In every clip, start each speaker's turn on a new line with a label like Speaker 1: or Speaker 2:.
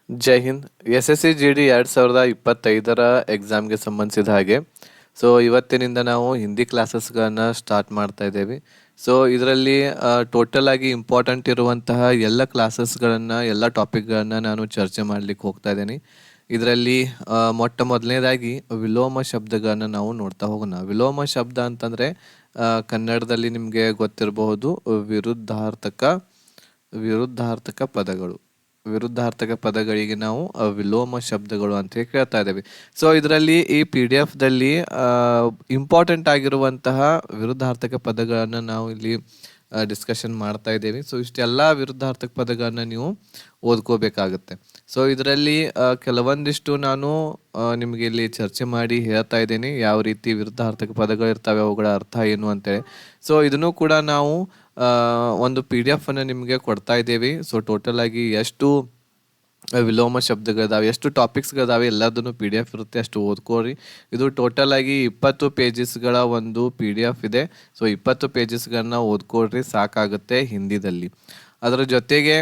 Speaker 1: ಜೈ Hind. S S C G D 2025ರ ಎಕ್ಸಾಮ್ಗೆ ಸಂಬಂಧಿಸಿದ ಹಾಗೆ ಇವತ್ತಿನಿಂದ ನಾವು ಹಿಂದಿ ಕ್ಲಾಸಸ್ಗಳನ್ನು ಸ್ಟಾರ್ಟ್ ಮಾಡ್ತಾ ಇದ್ದೇವೆ. ಇದರಲ್ಲಿ ಟೋಟಲ್ ಆಗಿ ಇಂಪಾರ್ಟೆಂಟ್ ಇರುವಂತಹ ಎಲ್ಲ ಕ್ಲಾಸಸ್ಗಳನ್ನು ಎಲ್ಲ ಟಾಪಿಕ್ಗಳನ್ನು ನಾನು ಚರ್ಚೆ ಮಾಡಲಿಕ್ಕೆ ಹೋಗ್ತಾ ಇದ್ದೀನಿ. ಇದರಲ್ಲಿ ಮೊಟ್ಟ ಮೊದಲನೇದಾಗಿ ವಿಲೋಮ ಶಬ್ದಗಳನ್ನು ನಾವು ನೋಡ್ತಾ ಹೋಗೋಣ. ವಿಲೋಮ ಶಬ್ದ ಅಂತಂದರೆ ಕನ್ನಡದಲ್ಲಿ ನಿಮಗೆ ಗೊತ್ತಿರಬಹುದು ವಿರುದ್ಧಾರ್ಥಕ ಪದಗಳು. ವಿರುದ್ಧಾರ್ಥಕ ಪದಗಳಿಗೆ ನಾವು ವಿಲೋಮ ಶಬ್ದಗಳು ಅಂತ ಕೇಳ್ತಾ ಇದ್ದೇವೆ. ಇದರಲ್ಲಿ ಈ PDF ದಲ್ಲಿ ಇಂಪಾರ್ಟೆಂಟ್ ಆಗಿರುವಂತಹ ವಿರುದ್ಧಾರ್ಥಕ ಪದಗಳನ್ನು ನಾವು ಇಲ್ಲಿ ಡಿಸ್ಕಷನ್ ಮಾಡ್ತಾ ಇದ್ದೇವೆ. ಇಷ್ಟೆಲ್ಲ ವಿರುದ್ಧಾರ್ಥಕ ಪದಗಳನ್ನ ನೀವು ಓದ್ಕೋಬೇಕಾಗುತ್ತೆ. ಇದರಲ್ಲಿ ಕೆಲವೊಂದಿಷ್ಟು ನಾನು ನಿಮಗೆ ಇಲ್ಲಿ ಚರ್ಚೆ ಮಾಡಿ ಹೇಳ್ತಾ ಇದ್ದೀನಿ ಯಾವ ರೀತಿ ವಿರುದ್ಧಾರ್ಥಕ ಪದಗಳು ಇರ್ತವೆ, ಅವುಗಳ ಅರ್ಥ ಏನು ಅಂತೇಳಿ. ಇದನ್ನು ಕೂಡ ನಾವು ಒಂದು PDF ಅನ್ನು ನಿಮಗೆ ಕೊಡ್ತಾ ಇದ್ದೇವೆ. ಟೋಟಲ್ ಆಗಿ ಎಷ್ಟು ವಿಲೋಮ ಶಬ್ದಗಳಿದಾವೆ, ಎಷ್ಟು ಟಾಪಿಕ್ಸ್ಗಳಿದಾವೆ ಎಲ್ಲದನ್ನು PDF ಇರುತ್ತೆ, ಅಷ್ಟು ಓದ್ಕೋರಿ. ಇದು ಟೋಟಲ್ ಆಗಿ 20 ಪೇಜಸ್ಗಳ ಒಂದು PDF ಇದೆ. 20 ಪೇಜಸ್ಗಳನ್ನ ಓದ್ಕೊಳ್ರಿ, ಸಾಕಾಗುತ್ತೆ ಹಿಂದಿದಲ್ಲಿ. ಅದರ ಜೊತೆಗೆ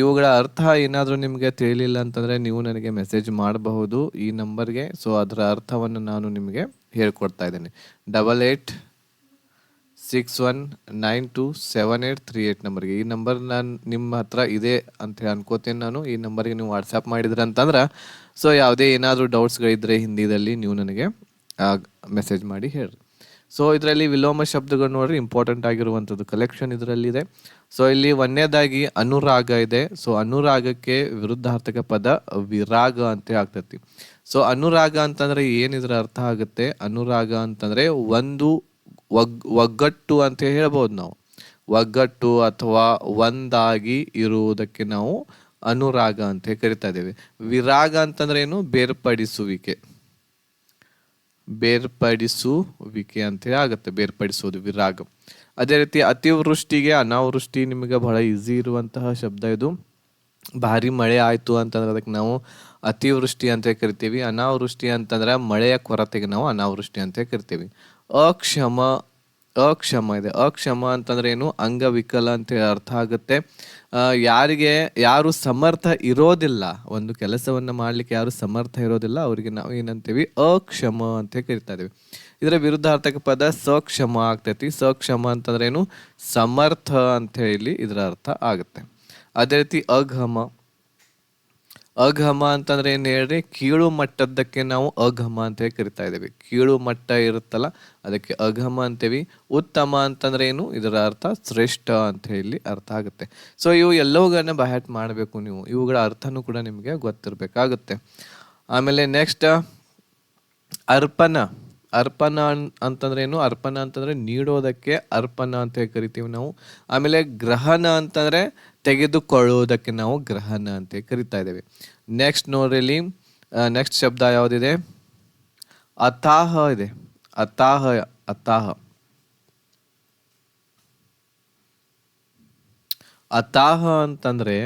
Speaker 1: ಇವುಗಳ ಅರ್ಥ ಏನಾದರೂ ನಿಮಗೆ ತಿಳಿಲಿಲ್ಲ ಅಂತಂದರೆ ನೀವು ನನಗೆ ಮೆಸೇಜ್ ಮಾಡಬಹುದು ಈ ನಂಬರ್ಗೆ. ಅದರ ಅರ್ಥವನ್ನು ನಾನು ನಿಮಗೆ ಹೇಳ್ಕೊಡ್ತಾ ಇದ್ದೇನೆ. 8861927838 ನಂಬರ್ಗೆ. ಈ ನಂಬರ್ ನಾನು ನಿಮ್ಮ ಹತ್ರ ಇದೆ ಅಂತ ಅನ್ಕೋತೇನೆ ನಾನು. ಈ ನಂಬರ್ಗೆ ನೀವು ವಾಟ್ಸಪ್ ಮಾಡಿದ್ರೆ ಅಂತಂದ್ರೆ ಯಾವುದೇ ಏನಾದರೂ ಡೌಟ್ಸ್ಗಳಿದ್ರೆ ಹಿಂದಿದಲ್ಲಿ ನೀವು ನನಗೆ ಮೆಸೇಜ್ ಮಾಡಿ ಹೇಳ್ರಿ. ಇದರಲ್ಲಿ ವಿಲೋಮ ಶಬ್ದಗಳು ನೋಡ್ರಿ, ಇಂಪಾರ್ಟೆಂಟ್ ಆಗಿರುವಂಥದ್ದು ಕಲೆಕ್ಷನ್ ಇದರಲ್ಲಿದೆ. ಇಲ್ಲಿ ಒಂದನೇದಾಗಿ ಅನುರಾಗ ಇದೆ. ಅನುರಾಗಕ್ಕೆ ವಿರುದ್ಧಾರ್ಥಕ ಪದ ವಿರಾಗ ಅಂತ ಆಗ್ತೈತಿ. ಅನುರಾಗ ಅಂತಂದ್ರೆ ಏನಿದ್ರ ಅರ್ಥ ಆಗುತ್ತೆ? ಅನುರಾಗ ಅಂತಂದ್ರೆ ಒಂದು ಒಗ್ಗಟ್ಟು ಅಂತ ಹೇಳ್ಬೋದು ನಾವು. ಒಗ್ಗಟ್ಟು ಅಥವಾ ಒಂದಾಗಿ ಇರುವುದಕ್ಕೆ ನಾವು ಅನುರಾಗ ಅಂತ ಕರಿತಾ ಇದ್ದೇವೆ. ವಿರಾಗ ಅಂತಂದ್ರೆ ಏನು? ಬೇರ್ಪಡಿಸುವಿಕೆ ಅಂತ ಆಗುತ್ತೆ. ಬೇರ್ಪಡಿಸುವುದು ವಿರಾಗ. ಅದೇ ರೀತಿ ಅತಿವೃಷ್ಟಿಗೆ ಅನಾವೃಷ್ಟಿ ನಿಮಗೆ ಬಹಳ ಈಸಿ ಇರುವಂತಹ ಶಬ್ದ ಇದು. ಭಾರಿ ಮಳೆ ಆಯ್ತು ಅಂತಂದ್ರೆ ಅದಕ್ಕೆ ನಾವು ಅತಿವೃಷ್ಟಿ ಅಂತ ಕರಿತೀವಿ. ಅನಾವೃಷ್ಟಿ ಅಂತಂದ್ರೆ ಮಳೆಯ ಕೊರತೆಗೆ ನಾವು ಅನಾವೃಷ್ಟಿ ಅಂತ ಕರಿತೀವಿ. ಅಕ್ಷಮ ಇದೆ. ಅಕ್ಷಮ ಅಂತಂದ್ರೆ ಏನು? ಅಂಗವಿಕಲ ಅಂತ ಅರ್ಥ ಆಗುತ್ತೆ. ಯಾರು ಸಮರ್ಥ ಇರೋದಿಲ್ಲ, ಒಂದು ಕೆಲಸವನ್ನ ಮಾಡ್ಲಿಕ್ಕೆ ಯಾರು ಸಮರ್ಥ ಇರೋದಿಲ್ಲ ಅವರಿಗೆ ನಾವು ಏನಂತೀವಿ? ಅಕ್ಷಮ ಅಂತ ಕರಿತಾ ಇದೀವಿ. ಇದರ ವಿರುದ್ಧಾರ್ಥಕ ಪದ ಸಕ್ಷಮ ಆಗ್ತೈತಿ. ಸಕ್ಷಮ ಅಂತಂದ್ರೆ ಏನು? ಸಮರ್ಥ ಅಂತ ಹೇಳಿ ಇದರ ಅರ್ಥ ಆಗುತ್ತೆ. ಅದೇ ರೀತಿ ಅಘಮ ಅಂತಂದ್ರೆ ಏನು ಹೇಳ್ರಿ? ಕೀಳು ಮಟ್ಟದ್ದಕ್ಕೆ ನಾವು ಅಘಮ ಅಂತ ಕರಿತಾ ಇದ್ದೇವೆ. ಕೀಳು ಮಟ್ಟ ಇರುತ್ತಲ್ಲ ಅದಕ್ಕೆ ಅಘಮ ಅಂತೀವಿ. ಉತ್ತಮ ಅಂತಂದ್ರೆ ಏನು? ಇದರ ಅರ್ಥ ಶ್ರೇಷ್ಠ ಅಂತ ಹೇಳಿ ಅರ್ಥ ಆಗುತ್ತೆ. ಇವು ಎಲ್ಲವುಗಳನ್ನ ಬಹ್ಯಾಟ್ ಮಾಡಬೇಕು ನೀವು. ಇವುಗಳ ಅರ್ಥನೂ ಕೂಡ ನಿಮಗೆ ಗೊತ್ತಿರಬೇಕಾಗುತ್ತೆ. ಆಮೇಲೆ ನೆಕ್ಸ್ಟ್ ಅರ್ಪಣ ಅಂತಂದ್ರೆ ಏನು? ಅರ್ಪಣ ಅಂತಂದ್ರೆ ನೀಡೋದಕ್ಕೆ ಅರ್ಪಣ ಅಂತ ಕರಿತೀವಿ ನಾವು. ಆಮೇಲೆ ಗ್ರಹಣ ಅಂತಂದ್ರೆ ತೆಗೆದುಕೊಳ್ಳುವುದಕ್ಕೆ ನಾವು ಗ್ರಹಣ ಅಂತ ಕರಿತಾ ಇದ್ದೇವೆ. ನೆಕ್ಸ್ಟ್ ನೋಡ್ರಿ, ಇಲ್ಲಿ ನೆಕ್ಸ್ಟ್ ಶಬ್ದ ಯಾವುದಿದೆ? ಅತಾಹ ಇದೆ. ಅತಾಹ ಅಂತಂದ್ರೆ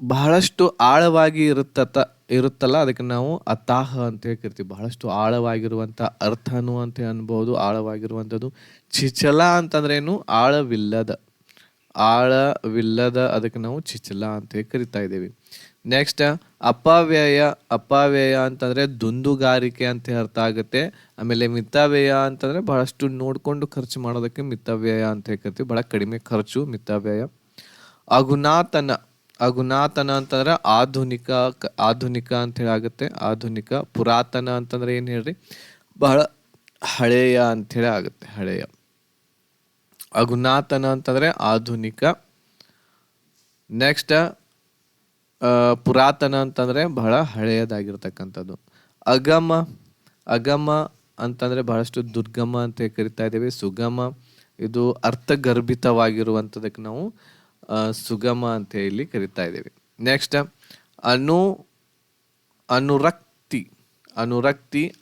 Speaker 1: ಬಹಳಷ್ಟು ಆಳವಾಗಿ ಇರುತ್ತಲ್ಲ ಅದಕ್ಕೆ ನಾವು ಅತಾಹ ಅಂತ ಕರಿತೀವಿ. ಬಹಳಷ್ಟು ಆಳವಾಗಿರುವಂತ ಅರ್ಥನು ಅಂತ ಅನ್ಬಹುದು. ಆಳವಾಗಿರುವಂಥದ್ದು. ಚಿಚಲ ಅಂತಂದ್ರೆ ಏನು? ಆಳವಿಲ್ಲದ ಅದಕ್ಕೆ ನಾವು ಚಿಚಲ ಅಂತ ಕರಿತಾ ಇದ್ದೇವೆ. ನೆಕ್ಸ್ಟ್ ಅಪವ್ಯಯ ಅಂತಂದ್ರೆ ದುಂದುಗಾರಿಕೆ ಅಂತ ಅರ್ಥ ಆಗುತ್ತೆ. ಆಮೇಲೆ ಮಿತವ್ಯಯ ಅಂತಂದ್ರೆ ಬಹಳಷ್ಟು ನೋಡ್ಕೊಂಡು ಖರ್ಚು ಮಾಡೋದಕ್ಕೆ ಮಿತವ್ಯಯ ಅಂತ ಕರಿತೀವಿ. ಬಹಳ ಕಡಿಮೆ ಖರ್ಚು ಮಿತವ್ಯಯ. ಅಗುನಾತನ ಅಂತಂದ್ರೆ ಆಧುನಿಕ ಅಂತ ಹೇಳಿ ಆಗುತ್ತೆ. ಆಧುನಿಕ. ಪುರಾತನ ಅಂತಂದ್ರೆ ಏನ್ ಹೇಳ್ರಿ? ಬಹಳ ಹಳೆಯ ಅಂತ ಹೇಳಿ ಆಗುತ್ತೆ. ಹಳೆಯ. ಅಗುನಾತನ ಅಂತಂದ್ರೆ ಆಧುನಿಕ. ನೆಕ್ಸ್ಟ್ ಪುರಾತನ ಅಂತಂದ್ರೆ ಬಹಳ ಹಳೆಯದಾಗಿರ್ತಕ್ಕಂಥದ್ದು. ಅಗಮ ಅಂತಂದ್ರೆ ಬಹಳಷ್ಟು ದುರ್ಗಮ ಅಂತ ಕರಿತಾ ಇದ್ದೇವೆ. ಸುಗಮ, ಇದು ಅರ್ಥಗರ್ಭಿತವಾಗಿರುವಂಥದಕ್ಕೆ ನಾವು ಸುಗಮ ಅಂತ ಹೇಳಿ ಕರಿತಾ ಇದ್ದೇವೆ. ನೆಕ್ಸ್ಟ್ ಅನುರಕ್ತಿ.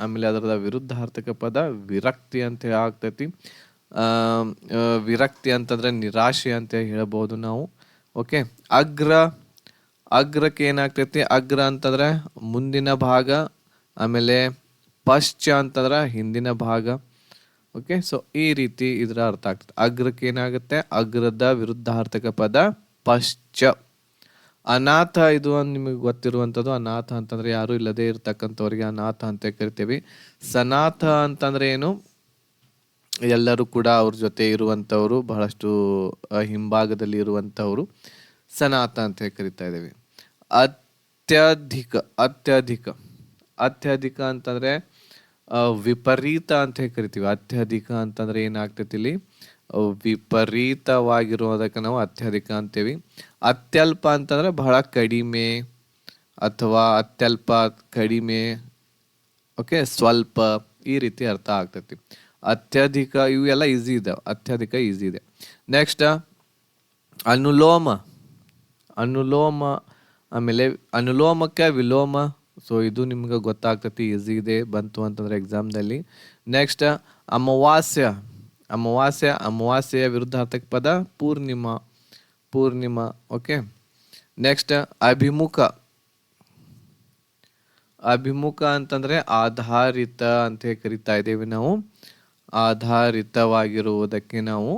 Speaker 1: ಆಮೇಲೆ ಅದರ ವಿರುದ್ಧಾರ್ಥಕ ಪದ ವಿರಕ್ತಿ ಅಂತ ಆಗ್ತೈತಿ. ವಿರಕ್ತಿ ಅಂತಂದ್ರೆ ನಿರಾಶೆ ಅಂತ ಹೇಳ್ಬೋದು ನಾವು. ಓಕೆ. ಅಗ್ರಕ್ಕೆ ಏನಾಗ್ತೈತಿ? ಅಗ್ರ ಅಂತಂದ್ರೆ ಮುಂದಿನ ಭಾಗ. ಆಮೇಲೆ ಪಶ್ಚ ಅಂತಂದ್ರೆ ಹಿಂದಿನ ಭಾಗ. ಓಕೆ, ಸೊ ಈ ರೀತಿ ಇದರ ಅರ್ಥ ಆಗ್ತದೆ. ಅಗ್ರಕ್ಕೆ ಏನಾಗುತ್ತೆ, ಅಗ್ರದ ವಿರುದ್ಧಾರ್ಥಕ ಪದ ಪಶ್ಚ. ಅನಾಥ, ಇದು ಒಂದು ನಿಮಗೆ ಗೊತ್ತಿರುವಂಥದ್ದು. ಅನಾಥ ಅಂತಂದ್ರೆ ಯಾರು ಇಲ್ಲದೆ ಇರ್ತಕ್ಕಂಥವ್ರಿಗೆ ಅನಾಥ ಅಂತ ಕರಿತೀವಿ. ಸನಾಥ ಅಂತಂದ್ರೆ ಏನು, ಎಲ್ಲರೂ ಕೂಡ ಅವ್ರ ಜೊತೆ ಇರುವಂಥವ್ರು, ಬಹಳಷ್ಟು ಹಿಂಭಾಗದಲ್ಲಿ ಇರುವಂಥವ್ರು ಸನಾಥ ಅಂತ ಕರಿತಾ ಇದ್ದೀವಿ. ಅತ್ಯಧಿಕ, ಅತ್ಯಧಿಕ, ಅತ್ಯಧಿಕ ಅಂತಂದ್ರೆ ವಿಪರೀತ ಅಂತ ಕರಿತೀವಿ. ಅತ್ಯಧಿಕ ಅಂತಂದ್ರೆ ಏನಾಗ್ತೈತಿ ಇಲ್ಲಿ, ವಿಪರೀತವಾಗಿರೋದಕ್ಕೆ ನಾವು ಅತ್ಯಧಿಕ ಅಂತೀವಿ. ಅತ್ಯಲ್ಪ ಅಂತಂದ್ರೆ ಬಹಳ ಕಡಿಮೆ ಅಥವಾ ಅತ್ಯಲ್ಪ, ಕಡಿಮೆ, ಓಕೆ, ಸ್ವಲ್ಪ, ಈ ರೀತಿ ಅರ್ಥ ಆಗ್ತೈತಿ. ಅತ್ಯಧಿಕ ಇವೆಲ್ಲ ಈಸಿ ಇದೆ, ಅತ್ಯಧಿಕ ಈಸಿ ಇದೆ. ನೆಕ್ಸ್ಟ್ ಅನುಲೋಮ, ಅನುಲೋಮ, ಆಮೇಲೆ ಅನುಲೋಮಕ್ಕೆ ವಿಲೋಮ. ಸೊ ಇದು ನಿಮ್ಗೆ ಗೊತ್ತಾಗ್ತೈತಿ, ಈಸಿ ಇದೆ, ಬಂತು ಅಂತಂದ್ರೆ ಎಕ್ಸಾಮ್ದಲ್ಲಿ. ನೆಕ್ಸ್ಟ್ ಅಮಾವಾಸ್ಯ, ಅಮಾವಾಸ್ಯ, ಅಮಾವಾಸ್ಯೆಯ ವಿರುದ್ಧಾರ್ಥಕ ಪದ ಪೂರ್ಣಿಮಾ, ಪೂರ್ಣಿಮಾ. ಓಕೆ, ನೆಕ್ಸ್ಟ್ ಅಭಿಮುಖ, ಅಭಿಮುಖ ಅಂತಂದ್ರೆ ಆಧಾರಿತ ಅಂತ ಕರಿತಾ ಇದ್ದೇವೆ ನಾವು. ಆಧಾರಿತವಾಗಿರುವುದಕ್ಕೆ ನಾವು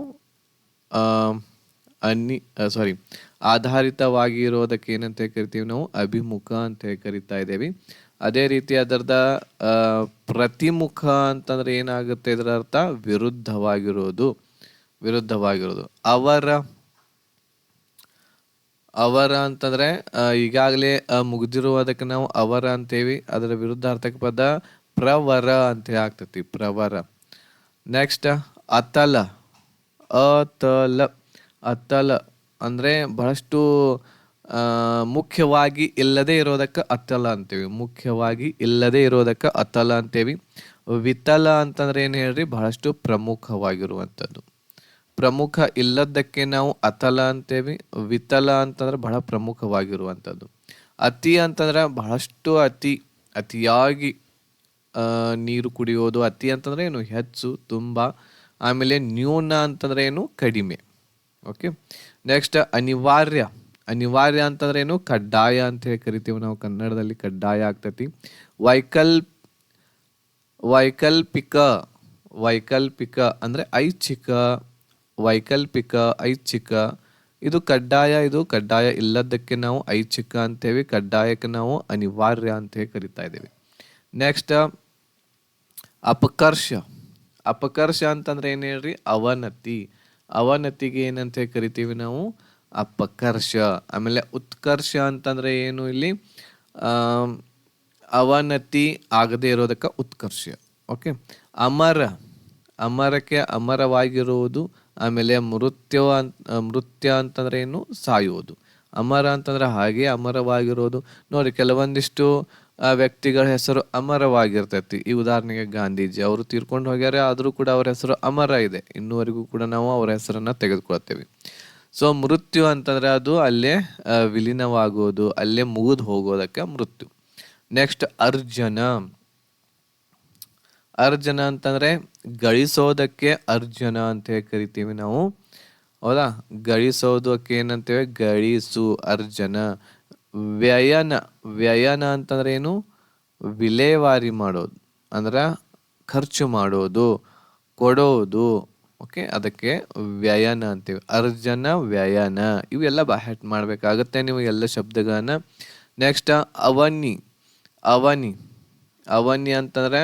Speaker 1: ಆಧಾರಿತವಾಗಿರೋದಕ್ಕೆ ಏನಂತ ಕರಿತೀವಿ ನಾವು, ಅಭಿಮುಖ ಅಂತ ಕರಿತಾ ಇದ್ದೇವೆ. ಅದೇ ರೀತಿ ಅದರದ ಪ್ರತಿಮುಖ ಅಂತಂದ್ರೆ ಏನಾಗುತ್ತೆ, ಇದರ ಅರ್ಥ ವಿರುದ್ಧವಾಗಿರೋದು, ವಿರುದ್ಧವಾಗಿರೋದು. ಅವರ, ಅವರ ಅಂತಂದ್ರೆ ಈಗಾಗಲೇ ಮುಗ್ದಿರುವುದಕ್ಕೆ ನಾವು ಅವರ ಅಂತೇವಿ. ಅದರ ವಿರುದ್ಧಾರ್ಥಕ ಪದ ಪ್ರವರ ಅಂತ ಆಗ್ತೈತಿ, ಪ್ರವರ. ನೆಕ್ಸ್ಟ್ ಅತಲ, ಅತಲ, ಅತಲ ಅಂದ್ರೆ ಬಹಳಷ್ಟು ಮುಖ್ಯವಾಗಿ ಇಲ್ಲದೆ ಇರೋದಕ್ಕೆ ಅತಲ ಅಂತೇವಿ, ಮುಖ್ಯವಾಗಿ ಇಲ್ಲದೆ ಇರೋದಕ್ಕೆ ಅತಲ ಅಂತೇವಿ. ವಿತಲ ಅಂತಂದ್ರೆ ಏನು ಹೇಳ್ರಿ, ಬಹಳಷ್ಟು ಪ್ರಮುಖವಾಗಿರುವಂಥದ್ದು. ಪ್ರಮುಖ ಇಲ್ಲದಕ್ಕೆ ನಾವು ಅತಲ ಅಂತೇವಿ. ವಿತಲ ಅಂತಂದ್ರೆ ಬಹಳ ಪ್ರಮುಖವಾಗಿರುವಂಥದ್ದು. ಅತಿ ಅಂತಂದ್ರೆ ಬಹಳಷ್ಟು ಅತಿ, ಅತಿಯಾಗಿ ನೀರು ಕುಡಿಯೋದು. ಅತಿ ಅಂತಂದ್ರೆ ಏನು, ಹೆಚ್ಚು, ತುಂಬ. ಆಮೇಲೆ ನ್ಯೂನ ಅಂತಂದ್ರೆ ಏನು, ಕಡಿಮೆ. ಓಕೆ, ನೆಕ್ಸ್ಟ್ ಅನಿವಾರ್ಯ, ಅನಿವಾರ್ಯ ಅಂತಂದ್ರೆ ಏನು, ಕಡ್ಡಾಯ ಅಂತ ಹೇಳಿ ಕರಿತೀವಿ ನಾವು ಕನ್ನಡದಲ್ಲಿ, ಕಡ್ಡಾಯ ಆಗ್ತತಿ. ವೈಕಲ್ಪಿಕ, ವೈಕಲ್ಪಿಕ ಅಂದ್ರೆ ಐಚ್ಛಿಕ, ವೈಕಲ್ಪಿಕ, ಐಚ್ಛಿಕ. ಇದು ಕಡ್ಡಾಯ, ಇದು ಕಡ್ಡಾಯ ಇಲ್ಲದಕ್ಕೆ ನಾವು ಐಚ್ಛಿಕ ಅಂತೇವಿ, ಕಡ್ಡಾಯಕ್ಕೆ ನಾವು ಅನಿವಾರ್ಯ ಅಂತ ಕರಿತಾ ಇದ್ದೇವೆ. ನೆಕ್ಸ್ಟ್ ಅಪಕರ್ಷ, ಅಪಕರ್ಷ ಅಂತಂದ್ರೆ ಏನ್ ಹೇಳ್ರಿ, ಅವನತಿ. ಅವನತಿಗೆ ಏನಂತ ಕರಿತೀವಿ ನಾವು, ಅಪಕರ್ಷ. ಆಮೇಲೆ ಉತ್ಕರ್ಷ ಅಂತಂದ್ರೆ ಏನು, ಇಲ್ಲಿ ಅವನತಿ ಆಗದೆ ಇರೋದಕ್ಕೆ ಉತ್ಕರ್ಷ. ಓಕೆ, ಅಮರ, ಅಮರಕ್ಕೆ ಅಮರವಾಗಿರುವುದು. ಆಮೇಲೆ ಮೃತ್ಯ ಅಂತಂದ್ರೆ ಏನು, ಸಾಯುವುದು. ಅಮರ ಅಂತಂದ್ರೆ ಹಾಗೆ ಅಮರವಾಗಿರೋದು. ನೋಡಿ, ಕೆಲವೊಂದಿಷ್ಟು ವ್ಯಕ್ತಿಗಳ ಹೆಸರು ಅಮರವಾಗಿರ್ತೈತಿ. ಈ ಉದಾಹರಣೆಗೆ ಗಾಂಧೀಜಿ, ಅವರು ತೀರ್ಕೊಂಡು ಹೋಗ್ಯಾರ, ಆದರೂ ಕೂಡ ಅವ್ರ ಹೆಸರು ಅಮರ ಇದೆ, ಇನ್ನೂವರೆಗೂ ಕೂಡ ನಾವು ಅವರ ಹೆಸರನ್ನ ತೆಗೆದುಕೊಳ್ತೇವೆ. ಸೊ ಮೃತ್ಯು ಅಂತಂದ್ರೆ ಅದು ಅಲ್ಲೇ ವಿಲೀನವಾಗೋದು, ಅಲ್ಲೇ ಮುಗಿದು ಹೋಗೋದಕ್ಕೆ ಮೃತ್ಯು. ನೆಕ್ಸ್ಟ್ ಅರ್ಜನ, ಅರ್ಜನ ಅಂತಂದ್ರೆ ಗಳಿಸೋದಕ್ಕೆ ಅರ್ಜನ ಅಂತ ಕರಿತೀವಿ ನಾವು, ಹೌದಾ. ಗಳಿಸೋದಕ್ಕೆ ಏನಂತೇವೆ, ಗಳಿಸು, ಅರ್ಜನ. ವ್ಯಯನ, ವ್ಯಯನ ಅಂತಂದ್ರೆ ಏನು, ವಿಲೇವಾರಿ ಮಾಡೋದು, ಅಂದ್ರ ಖರ್ಚು ಮಾಡೋದು, ಕೊಡೋದು. ಓಕೆ, ಅದಕ್ಕೆ ವ್ಯಯನ ಅಂತೀವಿ. ಅರ್ಜನ, ವ್ಯಯನ, ಇವೆಲ್ಲ ಬಾಹ್ಯಾಟ್ ಮಾಡ್ಬೇಕಾಗತ್ತೆ ನೀವು ಎಲ್ಲ ಶಬ್ದಗಳನ್ನ. ನೆಕ್ಸ್ಟ್ ಅವನಿ, ಅವನಿ, ಅವನಿ ಅಂತಂದ್ರೆ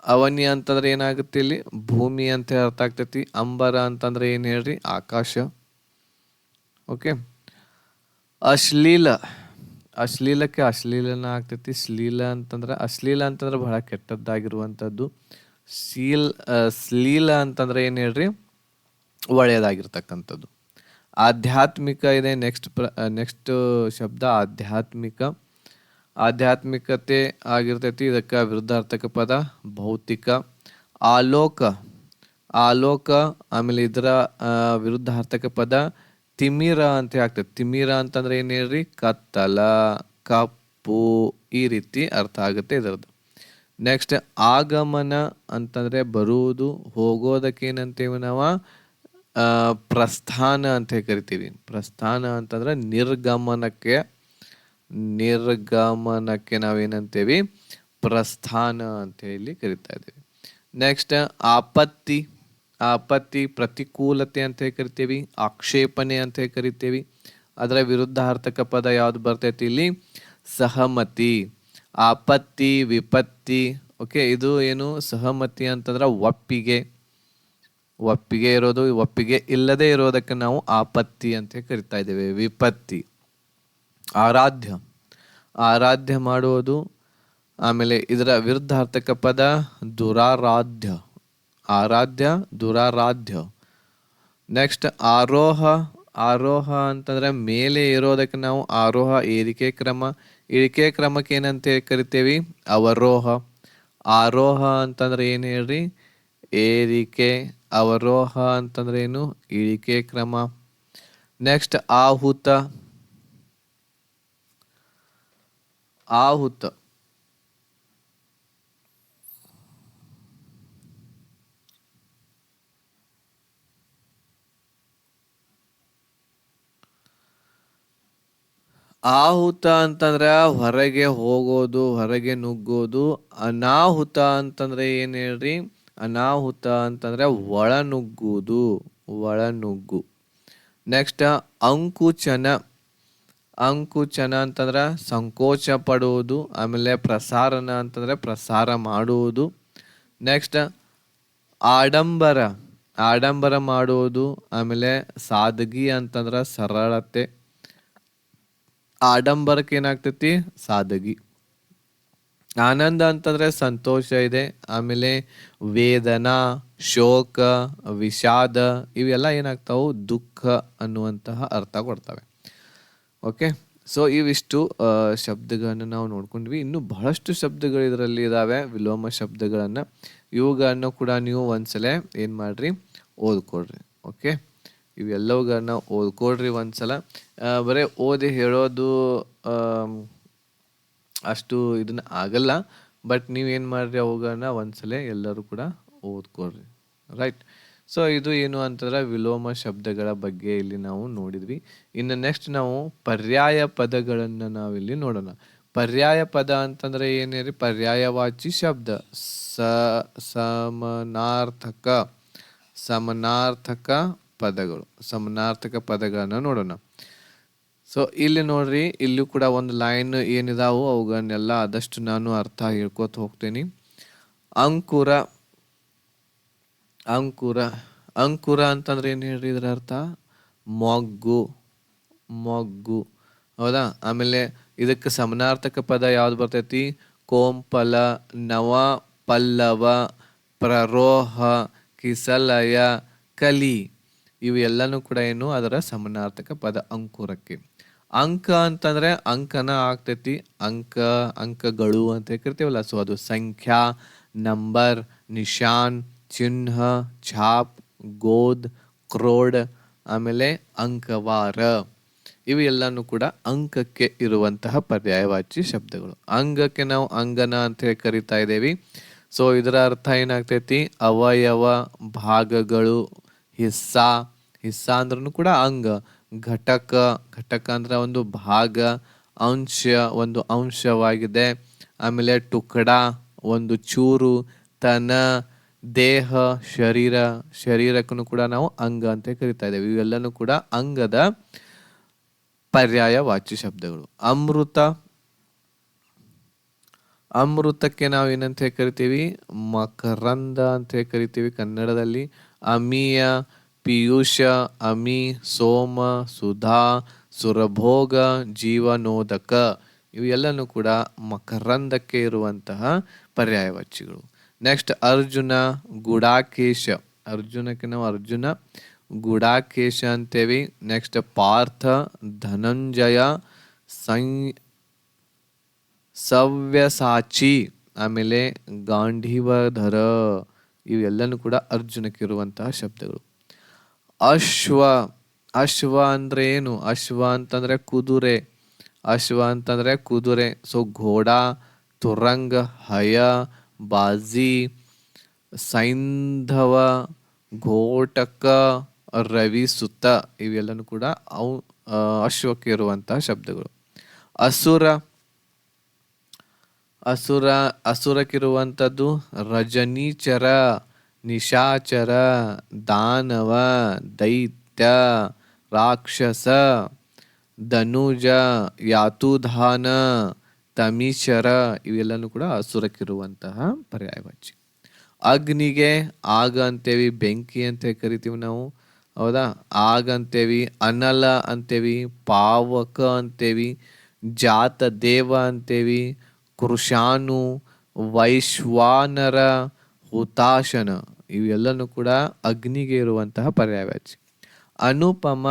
Speaker 1: ಅವನಿ ಅಂತಂದ್ರೆ ಏನಾಗುತ್ತೆ ಇಲ್ಲಿ, ಭೂಮಿ ಅಂತ ಅರ್ಥ ಆಗ್ತೈತಿ. ಅಂಬರ ಅಂತಂದ್ರೆ ಏನ್ ಹೇಳ್ರಿ, ಆಕಾಶ. ಓಕೆ, ಅಶ್ಲೀಲ, ಅಶ್ಲೀಲಕ್ಕೆ ಅಶ್ಲೀಲನ ಆಗ್ತೈತಿ. ಶ್ಲೀಲ ಅಂತಂದ್ರೆ, ಅಶ್ಲೀಲ ಅಂತಂದ್ರೆ ಬಹಳ ಕೆಟ್ಟದ್ದಾಗಿರುವಂಥದ್ದು. ಶ್ಲೀಲ ಅಂತಂದ್ರೆ ಏನ್ ಹೇಳ್ರಿ, ಒಳ್ಳೆಯದಾಗಿರ್ತಕ್ಕಂಥದ್ದು. ಆಧ್ಯಾತ್ಮಿಕ ಇದೆ ನೆಕ್ಸ್ಟ್ ಶಬ್ದ ಆಧ್ಯಾತ್ಮಿಕ. ಆಧ್ಯಾತ್ಮಿಕತೆ ಆಗಿರ್ತೈತಿ, ಇದಕ್ಕೆ ವಿರುದ್ಧಾರ್ಥಕ ಪದ ಭೌತಿಕ. ಆಲೋಕ, ಆಲೋಕ, ಆಮೇಲೆ ಇದರ ವಿರುದ್ಧಾರ್ಥಕ ಪದ ತಿಮಿರ ಅಂತ ಆಗ್ತದೆ. ತಿಮಿರ ಅಂತಂದ್ರೆ ಏನ್ ಹೇಳ್ರಿ, ಕತ್ತಲ, ಕಪ್ಪು, ಈ ರೀತಿ ಅರ್ಥ ಆಗುತ್ತೆ ಇದರದ್ದು. ನೆಕ್ಸ್ಟ್ ಆಗಮನ ಅಂತಂದ್ರೆ ಬರುವುದು, ಹೋಗೋದಕ್ಕೆ ಏನಂತೇವೆ ನಾವು, ಪ್ರಸ್ಥಾನ ಅಂತ ಕರಿತೀವಿ. ಪ್ರಸ್ಥಾನ ಅಂತಂದ್ರೆ ನಿರ್ಗಮನಕ್ಕೆ, ನಿರ್ಗಮನಕ್ಕೆ ನಾವೇನಂತೇವಿ, ಪ್ರಸ್ಥಾನ ಅಂತ ಹೇಳಿ ಕರಿತಾ ಇದ್ದೀವಿ. ನೆಕ್ಸ್ಟ್ ಆಪತ್ತಿ. ಆಪತ್ತಿ ಪ್ರತಿಕೂಲತೆ ಅಂತ ಹೇಳಿ ಕರಿತೀವಿ, ಆಕ್ಷೇಪಣೆ ಅಂತ ಹೇಳಿ ಕರಿತೀವಿ. ಅದರ ವಿರುದ್ಧಾರ್ಥಕ ಪದ ಯಾವ್ದು ಬರ್ತೈತಿ ಇಲ್ಲಿ? ಸಹಮತಿ. ಆಪತ್ತಿ, ವಿಪತ್ತಿ. ಓಕೆ, ಇದು ಏನು? ಸಹಮತಿ ಅಂತಂದ್ರೆ ಒಪ್ಪಿಗೆ. ಒಪ್ಪಿಗೆ ಇರೋದು, ಒಪ್ಪಿಗೆ ಇಲ್ಲದೆ ಇರೋದಕ್ಕೆ ನಾವು ಆಪತ್ತಿ ಅಂತ ಕರಿತಾ ಇದ್ದೇವೆ. ವಿಪತ್ತಿ. ಆರಾಧ್ಯ. ಆರಾಧ್ಯ ಮಾಡುವುದು. ಆಮೇಲೆ ಇದರ ವಿರುದ್ಧಾರ್ಥಕ ಪದ ದುರಾರಾಧ್ಯ. ಆರಾಧ್ಯ, ದುರಾರಾಧ್ಯ. ನೆಕ್ಸ್ಟ್ ಆರೋಹ. ಆರೋಹ ಅಂತಂದ್ರೆ ಮೇಲೆ ಇರೋದಕ್ಕೆ ನಾವು ಆರೋಹ, ಏರಿಕೆ ಕ್ರಮ. ಇಳಿಕೆ ಕ್ರಮಕ್ಕೆ ಏನಂತ ಕರಿತೇವಿ? ಅವರೋಹ. ಆರೋಹ ಅಂತಂದ್ರೆ ಏನು ಹೇಳ್ರಿ? ಏರಿಕೆ. ಅವರೋಹ ಅಂತಂದ್ರೆ ಏನು? ಇಳಿಕೆ ಕ್ರಮ. ನೆಕ್ಸ್ಟ್ ಆಹುತ. ಆಹುತ. ಆಹುತ ಅಂತಂದ್ರೆ ಹೊರಗೆ ಹೋಗೋದು, ಹೊರಗೆ ನುಗ್ಗೋದು. ಅನಾಹುತ ಅಂತಂದ್ರೆ ಏನ್ ಹೇಳ್ರಿ? ಅನಾಹುತ ಅಂತಂದ್ರೆ ಒಳನುಗ್ಗುವುದು, ಒಳನುಗ್ಗು. ನೆಕ್ಸ್ಟ್ ಅಂಕುಚನ. ಅಂಕುಚನ ಅಂತಂದ್ರೆ ಸಂಕೋಚ ಪಡುವುದು. ಆಮೇಲೆ ಪ್ರಸಾರಣ ಅಂತಂದ್ರೆ ಪ್ರಸಾರ ಮಾಡುವುದು. ನೆಕ್ಸ್ಟ್ ಆಡಂಬರ. ಆಡಂಬರ ಮಾಡುವುದು. ಆಮೇಲೆ ಸಾದಗಿ ಅಂತಂದ್ರೆ ಸರಳತೆ. ಆಡಂಬರಕ್ಕೆ ಏನಾಗ್ತೈತಿ? ಸಾದಗಿ. ಆನಂದ ಅಂತಂದ್ರೆ ಸಂತೋಷ ಇದೆ. ಆಮೇಲೆ ವೇದನಾ, ಶೋಕ, ವಿಷಾದ ಇವೆಲ್ಲ ಏನಾಗ್ತಾವು? ದುಃಖ ಅನ್ನುವಂತಹ ಅರ್ಥ ಕೊಡ್ತವೆ. ಓಕೆ, ಸೊ ಇವಿಷ್ಟು ಶಬ್ದಗಳನ್ನು ನಾವು ನೋಡ್ಕೊಂಡ್ವಿ. ಇನ್ನು ಬಹಳಷ್ಟು ಶಬ್ದಗಳು ಇದರಲ್ಲಿ ಇದಾವೆ, ವಿಲೋಮ ಶಬ್ದಗಳನ್ನ. ಇವುಗಳನ್ನು ಕೂಡ ನೀವು ಒಂದ್ಸಲ ಏನ್ ಮಾಡ್ರಿ? ಓದ್ಕೊಡ್ರಿ. ಓಕೆ, ಇವೆಲ್ಲವುಗಳನ್ನ ಓದ್ಕೊಡ್ರಿ ಒಂದ್ಸಲ. ಬರೀ ಓದಿ ಹೇಳೋದು ಅಷ್ಟು ಇದನ್ನ ಆಗಲ್ಲ. ಬಟ್ ನೀವೇನು ಮಾಡ್ರಿ? ಅವುಗಳನ್ನ ಒಂದ್ಸಲ ಎಲ್ಲರೂ ಕೂಡ ಓದ್ಕೊಡ್ರಿ. ರೈಟ್. ಸೊ ಇದು ಏನು ಅಂತಂದ್ರೆ ವಿಲೋಮ ಶಬ್ದಗಳ ಬಗ್ಗೆ ಇಲ್ಲಿ ನಾವು ನೋಡಿದ್ವಿ. ಇನ್ನು ನೆಕ್ಸ್ಟ್ ನಾವು ಪರ್ಯಾಯ ಪದಗಳನ್ನು ನಾವಿಲ್ಲಿ ನೋಡೋಣ. ಪರ್ಯಾಯ ಪದ ಅಂತಂದ್ರೆ ಏನೇರಿ? ಪರ್ಯಾಯವಾಚಿ ಶಬ್ದ. ಸಮನಾರ್ಥಕ. ಸಮನಾರ್ಥಕ ಪದಗಳು. ಸಮನಾರ್ಥಕ ಪದಗಳನ್ನ ನೋಡೋಣ. ಸೊ ಇಲ್ಲಿ ನೋಡ್ರಿ, ಇಲ್ಲೂ ಕೂಡ ಒಂದು ಲೈನ್ ಏನಿದಾವು ಅವುಗಳನ್ನೆಲ್ಲ ಆದಷ್ಟು ನಾನು ಅರ್ಥ ಹೇಳ್ಕೊತ ಹೋಗ್ತೇನೆ. ಅಂಕುರ. ಅಂಕುರ. ಅಂಕುರ ಅಂತಂದ್ರೆ ಏನು ಹೇಳ್ರಿ? ಇದರ ಅರ್ಥ ಮೊಗ್ಗು. ಮೊಗ್ಗು. ಹೌದಾ? ಆಮೇಲೆ ಇದಕ್ಕೆ ಸಮನಾರ್ಥಕ ಪದ ಯಾವ್ದು ಬರ್ತೈತಿ? ಕೋಂಪಲ, ನವ ಪಲ್ಲವ, ಪ್ರರೋಹ, ಕಿಸಲಯ, ಕಲಿ. ಇವು ಎಲ್ಲನೂ ಕೂಡ ಏನು? ಅದರ ಸಮನಾರ್ಥಕ ಪದ ಅಂಕುರಕ್ಕೆ. ಅಂಕ ಅಂತಂದ್ರೆ ಅಂಕನ ಆಗ್ತೈತಿ. ಅಂಕ, ಅಂಕಗಳು ಅಂತ ಕರಿತೀವಲ್ಲ. ಸೊ ಅದು ಸಂಖ್ಯಾ, ನಂಬರ್, ನಿಶಾನ್, ಚಿಹ್ನ, ಛಾಪ್, ಗೋದ್, ಕ್ರೋಡ್, ಆಮೇಲೆ ಅಂಕವಾರ. ಇವು ಎಲ್ಲಾನು ಕೂಡ ಅಂಕಕ್ಕೆ ಇರುವಂತಹ ಪರ್ಯಾಯವಾಚಿ ಶಬ್ದಗಳು. ಅಂಗಕ್ಕೆ ನಾವು ಅಂಗನ ಅಂತ ಹೇಳಿ ಕರಿತಾ ಇದ್ದೇವೆ. ಸೊ ಇದರ ಅರ್ಥ ಏನಾಗ್ತೈತಿ? ಅವಯವ, ಭಾಗಗಳು. ಹಿಸ್ಸಾ. ಹಿಸ್ಸಾ ಅಂದ್ರೂ ಕೂಡ ಅಂಗ. ಘಟಕ. ಘಟಕ ಅಂದ್ರೆ ಒಂದು ಭಾಗ, ಅಂಶ, ಒಂದು ಅಂಶವಾಗಿದೆ. ಆಮೇಲೆ ಟುಕಡ, ಒಂದು ಚೂರು. ತನ, ದೇಹ, ಶರೀರ. ಶರೀರಕ್ಕೂ ಕೂಡ ನಾವು ಅಂಗ ಅಂತ ಕರಿತಾ ಇದ್ದೇವೆ. ಇವೆಲ್ಲನೂ ಕೂಡ ಅಂಗದ ಪರ್ಯಾಯವಾಚಿ ಶಬ್ದಗಳು. ಅಮೃತ. ಅಮೃತಕ್ಕೆ ನಾವು ಏನಂತ ಕರಿತೀವಿ? ಮಕರಂದ ಅಂತ ಕರಿತೀವಿ ಕನ್ನಡದಲ್ಲಿ. ಅಮೀಯ, ಪಿಯೂಷ, ಅಮಿ, ಸೋಮ, ಸುಧಾ, ಸುರಭೋಗ, ಜೀವನೋದಕ. ಇವು ಎಲ್ಲನೂ ಕೂಡ ಮಕರಂದಕ್ಕೆ ಇರುವಂತಹ ಪರ್ಯಾಯವಾಚಿಗಳು. ನೆಕ್ಸ್ಟ್ ಅರ್ಜುನ, ಗುಡಾಕೇಶ. ಅರ್ಜುನಕ್ಕೆ ನಾವು ಅರ್ಜುನ, ಗುಡಾಕೇಶ ಅಂತೇವಿ. ನೆಕ್ಸ್ಟ್ ಪಾರ್ಥ, ಧನಂಜಯ, ಸವ್ಯಸಾಚಿ, ಆಮೇಲೆ ಗಾಂಧೀವಧರ. ಇವೆಲ್ಲನೂ ಕೂಡ ಅರ್ಜುನಕ್ಕೆ ಇರುವಂತಹ ಶಬ್ದಗಳು. ಅಶ್ವ. ಅಶ್ವ ಅಂದ್ರೆ ಏನು? ಅಶ್ವ ಅಂತಂದ್ರೆ ಕುದುರೆ. ಅಶ್ವ ಅಂತಂದ್ರೆ ಕುದುರೆ. ಸೊ ಘೋಡ, ತುರಂಗ, ಹಯ, ಬಾಜಿ, ಸೈಂಧವ, ಘೋಟಕ, ರವಿಸುತ. ಇವೆಲ್ಲನೂ ಕೂಡ ಅಶ್ವಕ್ಕೆ ಇರುವಂತಹ ಶಬ್ದಗಳು. ಅಸುರ. ಅಸುರ ಅಸುರಕ್ಕಿರುವಂಥದ್ದು ರಜನೀಚರ, ನಿಶಾಚರ, ದಾನವ, ದೈತ್ಯ, ರಾಕ್ಷಸ, ಧನುಜ, ಯಾತುಧಾನ, ತಮೀಶರ ಇವೆಲ್ಲನೂ ಕೂಡ ಅಸುರಕ್ಕಿರುವಂತಹ ಪರ್ಯಾಯವಾಚಿ. ಅಗ್ನಿಗೆ ಆಗ ಅಂತೇವಿ, ಬೆಂಕಿ ಅಂತ ಕರಿತೀವಿ ನಾವು, ಹೌದಾ. ಆಗ ಅಂತೇವಿ, ಅನಲ ಅಂತೇವಿ, ಪಾವಕ ಅಂತೇವಿ, ಜಾತ ದೇವ ಅಂತೇವಿ, ಕೃಷಾನು, ವೈಶ್ವಾನರ, ಹುತಾಶನ ಇವೆಲ್ಲನೂ ಕೂಡ ಅಗ್ನಿಗೆ ಇರುವಂತಹ ಪರ್ಯಾಯವಾಚಿ. ಅನುಪಮ,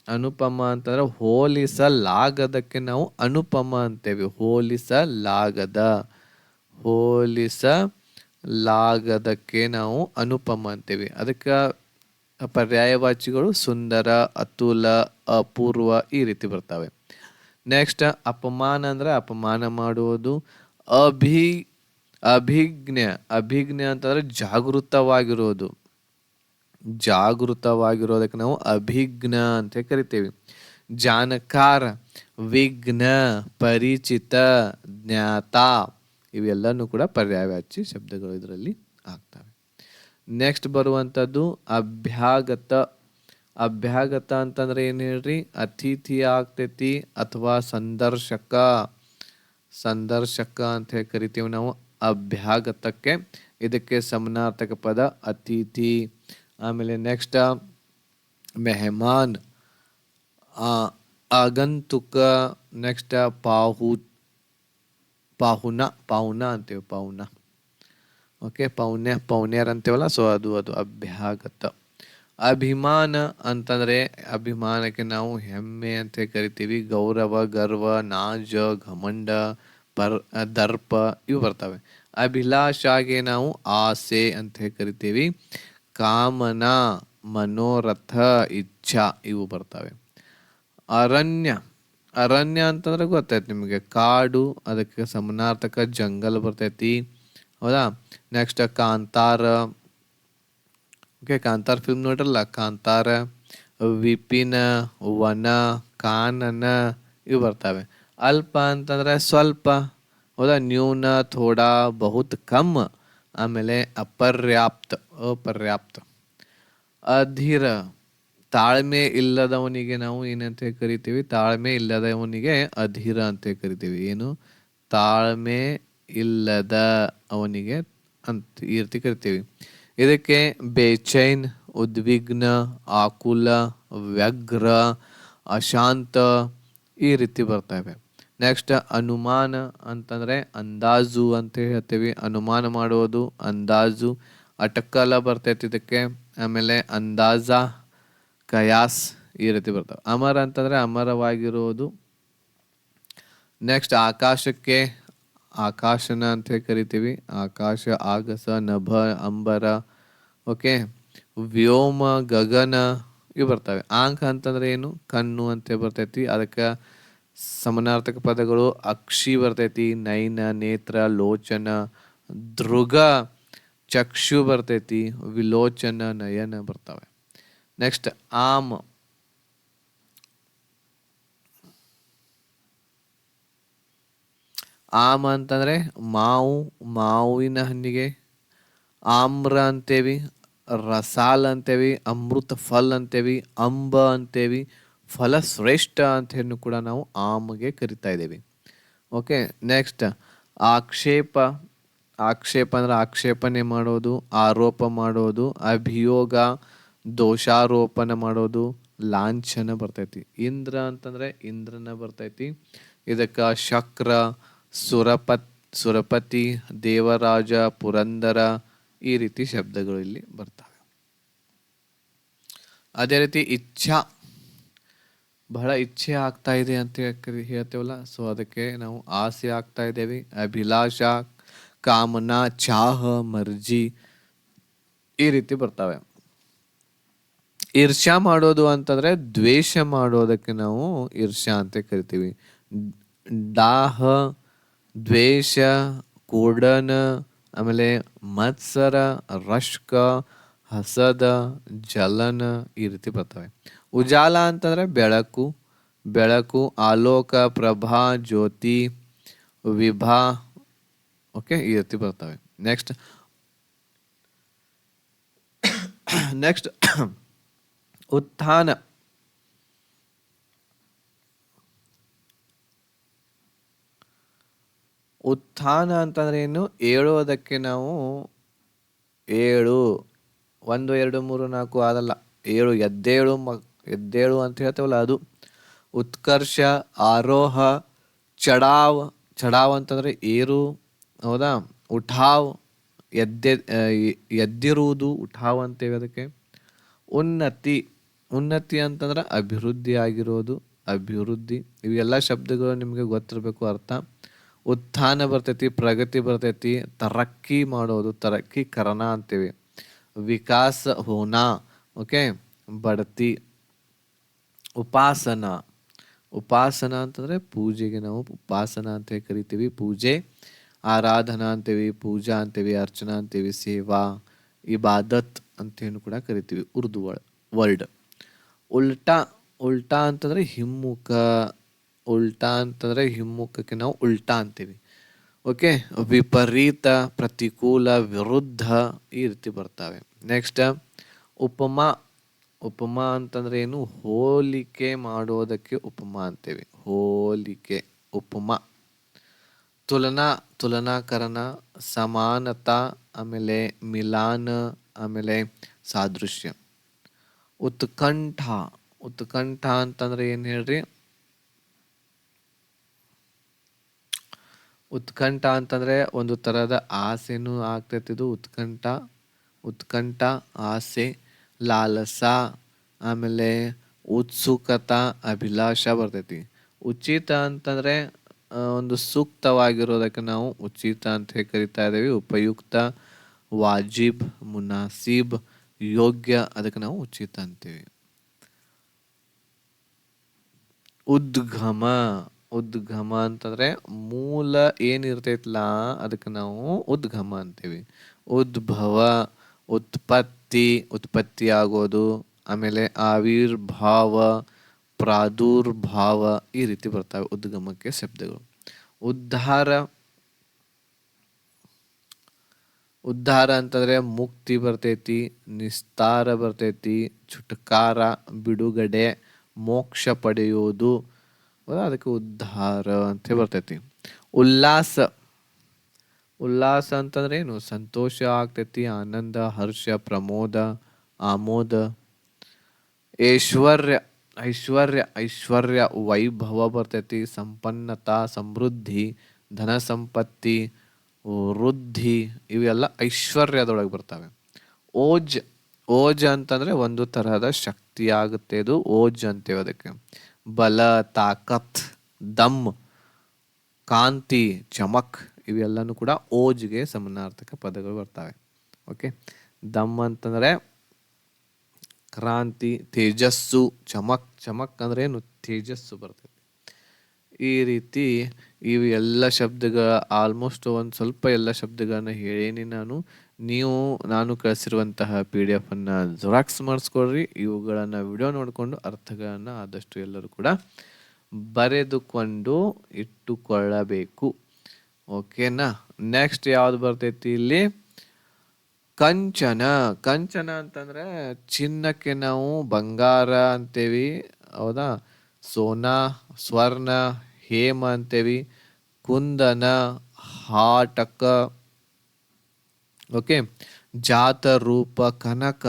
Speaker 1: ಅನುಪಮ ಅಂತಂದ್ರೆ ಹೋಲಿಸಲಾಗದಕ್ಕೆ ನಾವು ಅನುಪಮ ಅಂತೇವಿ. ಹೋಲಿಸಲಾಗದಕ್ಕೆ ನಾವು ಅನುಪಮ ಅಂತೇವಿ. ಅದಕ್ಕೆ ಪರ್ಯಾಯವಾಚಿಗಳು ಸುಂದರ, ಅತುಲ, ಅಪೂರ್ವ ಈ ರೀತಿ ಬರ್ತವೆ. ನೆಕ್ಸ್ಟ್ ಅಪಮಾನ ಅಂದ್ರೆ ಅಪಮಾನ ಮಾಡುವುದು. ಅಭಿ ಅಭಿಜ್ಞ, ಅಭಿಜ್ಞ ಅಂತಂದ್ರೆ ಜಾಗೃತವಾಗಿರೋದು, ಜಾಗೃತವಾಗಿರೋದಕ್ಕೆ ನಾವು ಅಭಿಜ್ಞ ಅಂತ ಕರಿತೇವೆ. ಜಾನಕಾರ, ವಿಘ್ನ, ಪರಿಚಿತ, ಜ್ಞಾತ ಇವೆಲ್ಲನೂ ಕೂಡ ಪರ್ಯಾಯವಾಚಿ ಶಬ್ದಗಳು ಇದರಲ್ಲಿ ಆಗ್ತವೆ. ನೆಕ್ಸ್ಟ್ ಬರುವಂಥದ್ದು ಅಭ್ಯಾಗತ. ಅಭ್ಯಾಗತ ಅಂತಂದ್ರೆ ಏನು ಹೇಳ್ರಿ, ಅತಿಥಿ ಆಗ್ತೈತಿ ಅಥವಾ ಸಂದರ್ಶಕ, ಸಂದರ್ಶಕ ಅಂತ ಹೇಳಿ ಕರಿತೀವಿ ನಾವು ಅಭ್ಯಾಗತಕ್ಕೆ. ಇದಕ್ಕೆ ಸಮಾನಾರ್ಥಕ ಪದ ಅತಿಥಿ. ಆಮೇಲೆ ನೆಕ್ಸ್ಟ್ ಮೆಹಮಾನ್, ಆಗಂತುಕ, ನೆಕ್ಸ್ಟ್ ಪಾಹುನ, ಪಾಹುನ ಅಂತೇವೆ, ಪಾಹುನ. ಓಕೆ, ಪೌನ್ಯರ್ ಅಂತೇವಲ್ಲ, ಸೊ ಅದು ಅಭ್ಯಾಗತ. ಅಭಿಮಾನ ಅಂತಂದ್ರೆ ಅಭಿಮಾನಕ್ಕೆ ನಾವು ಹೆಮ್ಮೆ ಅಂತ ಕರಿತೀವಿ. ಗೌರವ, ಗರ್ವ, ನಾಜ, ಘಮಂಡ, ದರ್ಪ ಇವು ಬರ್ತವೆ. ಅಭಿಲಾಷಾಗೆ ನಾವು ಆಸೆ ಅಂತ ಕರಿತೀವಿ. ಕಾಮನ, ಮನೋರಥ, ಇಚ್ಛಾ ಇವು ಬರ್ತವೆ. ಅರಣ್ಯ, ಅರಣ್ಯ ಅಂತಂದ್ರೆ ಗೊತ್ತೈತಿ ನಿಮಗೆ, ಕಾಡು, ಅದಕ್ಕೆ ಸಮಾನಾರ್ಥಕ ಜಂಗಲ್ ಬರ್ತೈತಿ, ಹೌದಾ. Next Kantara. Okay, Kantara film ನೋಡ್ರಲ್ಲ, ಕಾಂತಾರ. ವಿಪಿನ, ವನ, ಕಾನನ ಇವು ಬರ್ತವೆ. ಅಲ್ಪ ಅಂತಂದ್ರೆ ಸ್ವಲ್ಪ, ಹೌದಾ. ನ್ಯೂನ, ಥೋಡಾ, ಬಹುತ್, ಕಮ್. ಆಮೇಲೆ ಅಪರ್ಯಾಪ್ತ, ಅಪರ್ಯಾಪ್ತ. ಅಧೀರ, ತಾಳ್ಮೆ ಇಲ್ಲದವನಿಗೆ ನಾವು ಏನಂತ ಕರಿತೀವಿ, ತಾಳ್ಮೆ ಇಲ್ಲದವನಿಗೆ ಅಧೀರ ಅಂತ ಕರಿತೀವಿ. ಏನು, ತಾಳ್ಮೆ ಇಲ್ಲದ ಅವನಿಗೆ ಅಂತ ಈ ರೀತಿ ಕರಿತೀವಿ. ಇದಕ್ಕೆ ಬೇಚೈನ್, ಉದ್ವಿಗ್ನ, ಆಕುಲ, ವ್ಯಗ್ರ, ಅಶಾಂತ ಈ ರೀತಿ ಬರ್ತವೆ. ನೆಕ್ಸ್ಟ್ ಅನುಮಾನ ಅಂತಂದ್ರೆ ಅಂದಾಜು ಅಂತ ಹೇಳ್ತೀವಿ. ಅನುಮಾನ ಮಾಡುವುದು, ಅಂದಾಜು. ಅಟಕಲ ಬರ್ತೈತಿ ಇದಕ್ಕೆ. ಆಮೇಲೆ ಅಂದಾಜ, ಕಯಾಸ್ ಈ ರೀತಿ ಬರ್ತವೆ. ಅಮರ ಅಂತಂದ್ರೆ ಅಮರವಾಗಿರುವುದು. ನೆಕ್ಸ್ಟ್ ಆಕಾಶಕ್ಕೆ ಆಕಾಶನ ಅಂತ ಕರಿತೀವಿ. ಆಕಾಶ, ಆಗಸ, ನಭ, ಅಂಬರ. ಓಕೆ, ವ್ಯೋಮ, ಗಗನ ಇವು ಬರ್ತವೆ. ಆಂಕ ಅಂತಂದ್ರೆ ಏನು, ಕಣ್ಣು ಅಂತ ಬರ್ತೈತಿ. ಅದಕ್ಕೆ ಸಮಾನಾರ್ಥಕ ಪದಗಳು ಅಕ್ಷಿ ಬರ್ತೈತಿ, ನಯನ, ನೇತ್ರ, ಲೋಚನ, ದೃಗ, ಚಕ್ಷು ಬರ್ತೈತಿ, ವಿಲೋಚನ, ನಯನ ಬರ್ತವೆ. ನೆಕ್ಸ್ಟ್ ಆಮ್, ಆಮ್ ಅಂತಂದ್ರೆ ಮಾವು, ಮಾವಿನ ಹಣ್ಣಿಗೆ ಆಮ್ರ ಅಂತೇವಿ. ರಸಾಲ್ ಅಂತೇವಿ, ಅಮೃತ ಫಲ್ ಅಂತೇವಿ, ಅಂಬ ಅಂತೇವಿ, ಫಲ ಶ್ರೇಷ್ಠ ಅಂತ ಹೇಳಿ ಕೂಡ ನಾವು ಆಮ್ಗೆ ಕರಿತಾ ಇದ್ದೇವೆ. ಓಕೆ, ನೆಕ್ಸ್ಟ್ ಆಕ್ಷೇಪ. ಆಕ್ಷೇಪ ಅಂದ್ರೆ ಆಕ್ಷೇಪಣೆ ಮಾಡೋದು, ಆರೋಪ ಮಾಡೋದು. ಅಭಿಯೋಗ, ದೋಷಾರೋಪಣ ಮಾಡೋದು, ಲಾಂಛನ ಬರ್ತೈತಿ. ಇಂದ್ರ ಅಂತಂದ್ರೆ ಇಂದ್ರನ ಬರ್ತೈತಿ. ಇದಕ್ಕೆ ಶಕ್ರ, ಸುರಪತಿ, ದೇವರಾಜ, ಪುರಂದರ ಈ ರೀತಿ ಶಬ್ದಗಳು ಇಲ್ಲಿ ಬರ್ತವೆ. ಅದೇ ರೀತಿ ಇಚ್ಛಾ, ಬಹಳ ಇಚ್ಛೆ ಆಗ್ತಾ ಇದೆ ಅಂತ ಹೇಳ್ತೇವಲ್ಲ, ಸೊ ಅದಕ್ಕೆ ನಾವು ಆಸೆ ಆಗ್ತಾ ಇದ್ದೇವೆ. ಅಭಿಲಾಷ, ಕಾಮನಾ, ಚಾಹ, ಮರ್ಜಿ ಈ ರೀತಿ ಬರ್ತವೆ. ಈರ್ಷ್ಯಾ ಮಾಡೋದು ಅಂತಂದ್ರೆ ದ್ವೇಷ ಮಾಡೋದಕ್ಕೆ ನಾವು ಈರ್ಷ್ಯಾ ಅಂತ ಕರಿತೀವಿ. ದಾಹ, ದ್ವೇಷ, ಕೂಡನ, ಆಮೇಲೆ ಮತ್ಸರ, ರಶ್ಕ, ಹಸದ, ಜಲನ ಈ ರೀತಿ ಬರ್ತವೆ. ಉಜಾಲ ಅಂತಂದ್ರೆ ಬೆಳಕು, ಬೆಳಕು, ಆಲೋಕ, ಪ್ರಭಾ, ಜ್ಯೋತಿ, ವಿಭಾ ಓಕೆ, ಈ ರೀತಿ ಬರ್ತವೆ. ನೆಕ್ಸ್ಟ್ ನೆಕ್ಸ್ಟ್ ಉತ್ಥಾನ. ಉತ್ಥಾನ ಅಂತಂದ್ರೆ ಏನು? ಏಳೋದಕ್ಕೆ ನಾವು ಏಳು, 1 2 3 4 ಅದಲ್ಲ, ಏಳು, ಎದ್ದೇಳು ಎದ್ದೇಳು ಅಂತ ಹೇಳ್ತೇವಲ್ಲ ಅದು. ಉತ್ಕರ್ಷ, ಆರೋಹ, ಚಡಾವ್. ಚಡಾವ್ ಅಂತಂದ್ರೆ ಏರು, ಹೌದಾ. ಉಠಾವ್, ಎದ್ದಿರುವುದು, ಉಠಾವ್ ಅಂತೇವೆ ಅದಕ್ಕೆ. ಉನ್ನತಿ. ಉನ್ನತಿ ಅಂತಂದ್ರೆ ಅಭಿವೃದ್ಧಿ ಆಗಿರೋದು, ಅಭಿವೃದ್ಧಿ. ಇವೆಲ್ಲ ಶಬ್ದಗಳು ನಿಮಗೆ ಗೊತ್ತಿರಬೇಕು ಅರ್ಥ. ಉತ್ಥಾನ ಬರ್ತೈತಿ, ಪ್ರಗತಿ ಬರ್ತೈತಿ, ತರಕ್ಕಿ ಮಾಡೋದು, ತರಕ್ಕೀಕರಣ ಅಂತೀವಿ. ವಿಕಾಸ ಹೋನಾ, ಓಕೆ, ಬಡ್ತಿ. ಉಪಾಸನ. ಉಪಾಸನ ಅಂತಂದ್ರೆ ಪೂಜೆಗೆ ನಾವು ಉಪಾಸನ ಅಂತ ಕರಿತೀವಿ. ಪೂಜೆ, ಆರಾಧನಾ ಅಂತೀವಿ, ಪೂಜಾ ಅಂತೀವಿ, ಅರ್ಚನಾ ಅಂತೀವಿ, ಸೇವಾ, ಇಬಾದತ್ ಅಂತೇನು ಕೂಡ ಕರಿತೀವಿ ಉರ್ದು ವರ್ಡ್. ಉಲ್ಟಾ. ಉಲ್ಟಾ ಅಂತಂದ್ರೆ ಹಿಮ್ಮುಖ. ಉಲ್ಟಾ ಅಂತಂದ್ರೆ ಹಿಮ್ಮುಖಕ್ಕೆ ನಾವು ಉಲ್ಟಾ ಅಂತೀವಿ. ಓಕೆ, ವಿಪರೀತ, ಪ್ರತಿಕೂಲ, ವಿರುದ್ಧ, ಈ ರೀತಿ ಬರ್ತವೆ. ನೆಕ್ಸ್ಟ್ ಉಪಮಾ. ಉಪಮಾ ಅಂತಂದ್ರೆ ಏನು? ಹೋಲಿಕೆ ಮಾಡೋದಕ್ಕೆ ಉಪಮಾ ಅಂತೇವೆ. ಹೋಲಿಕೆ, ಉಪಮಾ. ತುಲನಾ, ತುಲನಾಕರಣ, ಸಮಾನತಾ, ಆಮೇಲೆ ಮಿಲಾನ, ಆಮೇಲೆ ಸಾದೃಶ್ಯ. ಉತ್ಕಂಠ. ಉತ್ಕಂಠ ಅಂತಂದ್ರೆ ಏನ್ ಹೇಳ್ರಿ? ಉತ್ಕಂಠ ಅಂತಂದ್ರೆ ಒಂದು ತರದ ಆಸೆನೂ ಆಗ್ತೈತಿದು ಉತ್ಕಂಠ. ಉತ್ಕಂಠ, ಆಸೆ, ಲಾಲಸ, ಆಮೇಲೆ ಉತ್ಸುಕತ, ಅಭಿಲಾಷ ಬರ್ತೈತಿ. ಉಚಿತ ಅಂತಂದ್ರೆ ಒಂದು ಸೂಕ್ತವಾಗಿರೋದಕ್ಕೆ ನಾವು ಉಚಿತ ಅಂತ ಕರಿತಾ ಇದ್ದೇವೆ. ಉಪಯುಕ್ತ, ವಾಜಿಬ್, ಮುನಾಸಿಬ್, ಯೋಗ್ಯ, ಅದಕ್ಕೆ ನಾವು ಉಚಿತ ಅಂತೀವಿ. ಉದ್ಗಮ. ಉದ್ಗಮ ಅಂತಂದ್ರೆ ಮೂಲ ಏನಿರ್ತೈತ್ಲ ಅದಕ್ಕೆ ನಾವು ಉದ್ಗಮ ಅಂತೀವಿ. ಉದ್ಭವ, ಉತ್ಪತ್ತಿ, ಉತ್ಪತ್ತಿ ಆಗೋದು, ಆಮೇಲೆ ಆವಿರ್ಭಾವ, ಪ್ರಾದುರ್ಭಾವ, ಈ ರೀತಿ ಬರ್ತವೆ ಉದ್ಗಮಕ್ಕೆ ಶಬ್ದಗಳು. ಉದ್ಧಾರ. ಉದ್ಧಾರ ಅಂತಂದ್ರೆ ಮುಕ್ತಿ ಬರ್ತೈತಿ, ನಿಸ್ತಾರ ಬರ್ತೈತಿ, ಚುಟಕಾರ, ಬಿಡುಗಡೆ, ಮೋಕ್ಷ ಪಡೆಯೋದು, ಅದಕ್ಕೆ ಉದ್ಧಾರ ಅಂತ ಬರ್ತೈತಿ. ಉಲ್ಲಾಸ. ಉಲ್ಲಾಸ ಅಂತಂದ್ರೆ ಏನು? ಸಂತೋಷ ಆಗ್ತೈತಿ, ಆನಂದ, ಹರ್ಷ, ಪ್ರಮೋದ, ಆಮೋದ. ಐಶ್ವರ್ಯ. ಐಶ್ವರ್ಯ, ಐಶ್ವರ್ಯ, ವೈಭವ ಬರ್ತೈತಿ, ಸಂಪನ್ನತಾ, ಸಮೃದ್ಧಿ, ಧನ ಸಂಪತ್ತಿ, ವೃದ್ಧಿ, ಇವೆಲ್ಲ ಐಶ್ವರ್ಯದೊಳಗೆ ಬರ್ತವೆ. ಓಜ್. ಓಜ್ ಅಂತಂದ್ರೆ ಒಂದು ತರಹದ ಶಕ್ತಿ ಆಗುತ್ತೆ, ಇದು ಓಜ್ ಅಂತೇವೆ ಅದಕ್ಕೆ. ಬಲ, ತಾಕತ್, ದಮ್, ಕಾಂತಿ, ಚಮಕ್, ಇವೆಲ್ಲನೂ ಕೂಡ ಓಜ್ಗೆ ಸಮಾನಾರ್ಥಕ ಪದಗಳು ಬರ್ತವೆ. ಓಕೆ, ದಮ್ ಅಂತಂದ್ರೆ ಕ್ರಾಂತಿ, ತೇಜಸ್ಸು, ಚಮಕ್. ಚಮಕ್ ಅಂದ್ರೆ ಏನು? ತೇಜಸ್ಸು ಬರ್ತೈತಿ. ಈ ರೀತಿ ಇವು ಎಲ್ಲ ಶಬ್ದಗಳ ಆಲ್ಮೋಸ್ಟ್ ಒಂದು ಸ್ವಲ್ಪ ಎಲ್ಲ ಶಬ್ದಗಳನ್ನ ಹೇಳೇನಿ ನಾನು. ನಾನು ಕಳಿಸಿರುವಂತಹ PDF ಅನ್ನ ಜೆರಾಕ್ಸ್ ಮಾಡಿಸ್ಕೊಳ್ರಿ. ಇವುಗಳನ್ನ ವಿಡಿಯೋ ನೋಡಿಕೊಂಡು ಅರ್ಥಗಳನ್ನ ಆದಷ್ಟು ಎಲ್ಲರೂ ಕೂಡ ಬರೆದುಕೊಂಡು ಇಟ್ಟುಕೊಳ್ಳಬೇಕು. ಓಕೆನಾ? ನೆಕ್ಸ್ಟ್ ಯಾವ್ದು ಬರ್ತೈತಿ ಇಲ್ಲಿ? ಕಂಚನ. ಕಂಚನ ಅಂತಂದ್ರೆ ಚಿನ್ನಕ್ಕೆ ನಾವು ಬಂಗಾರ ಅಂತೇವಿ, ಹೌದಾ. ಸೋನಾ, ಸ್ವರ್ಣ, ಹೇಮ ಅಂತೇವಿ. ಕುಂದನ, ಹಾಟಕ, ಓಕೆ. ಜಾತ ರೂಪ, ಕನಕ,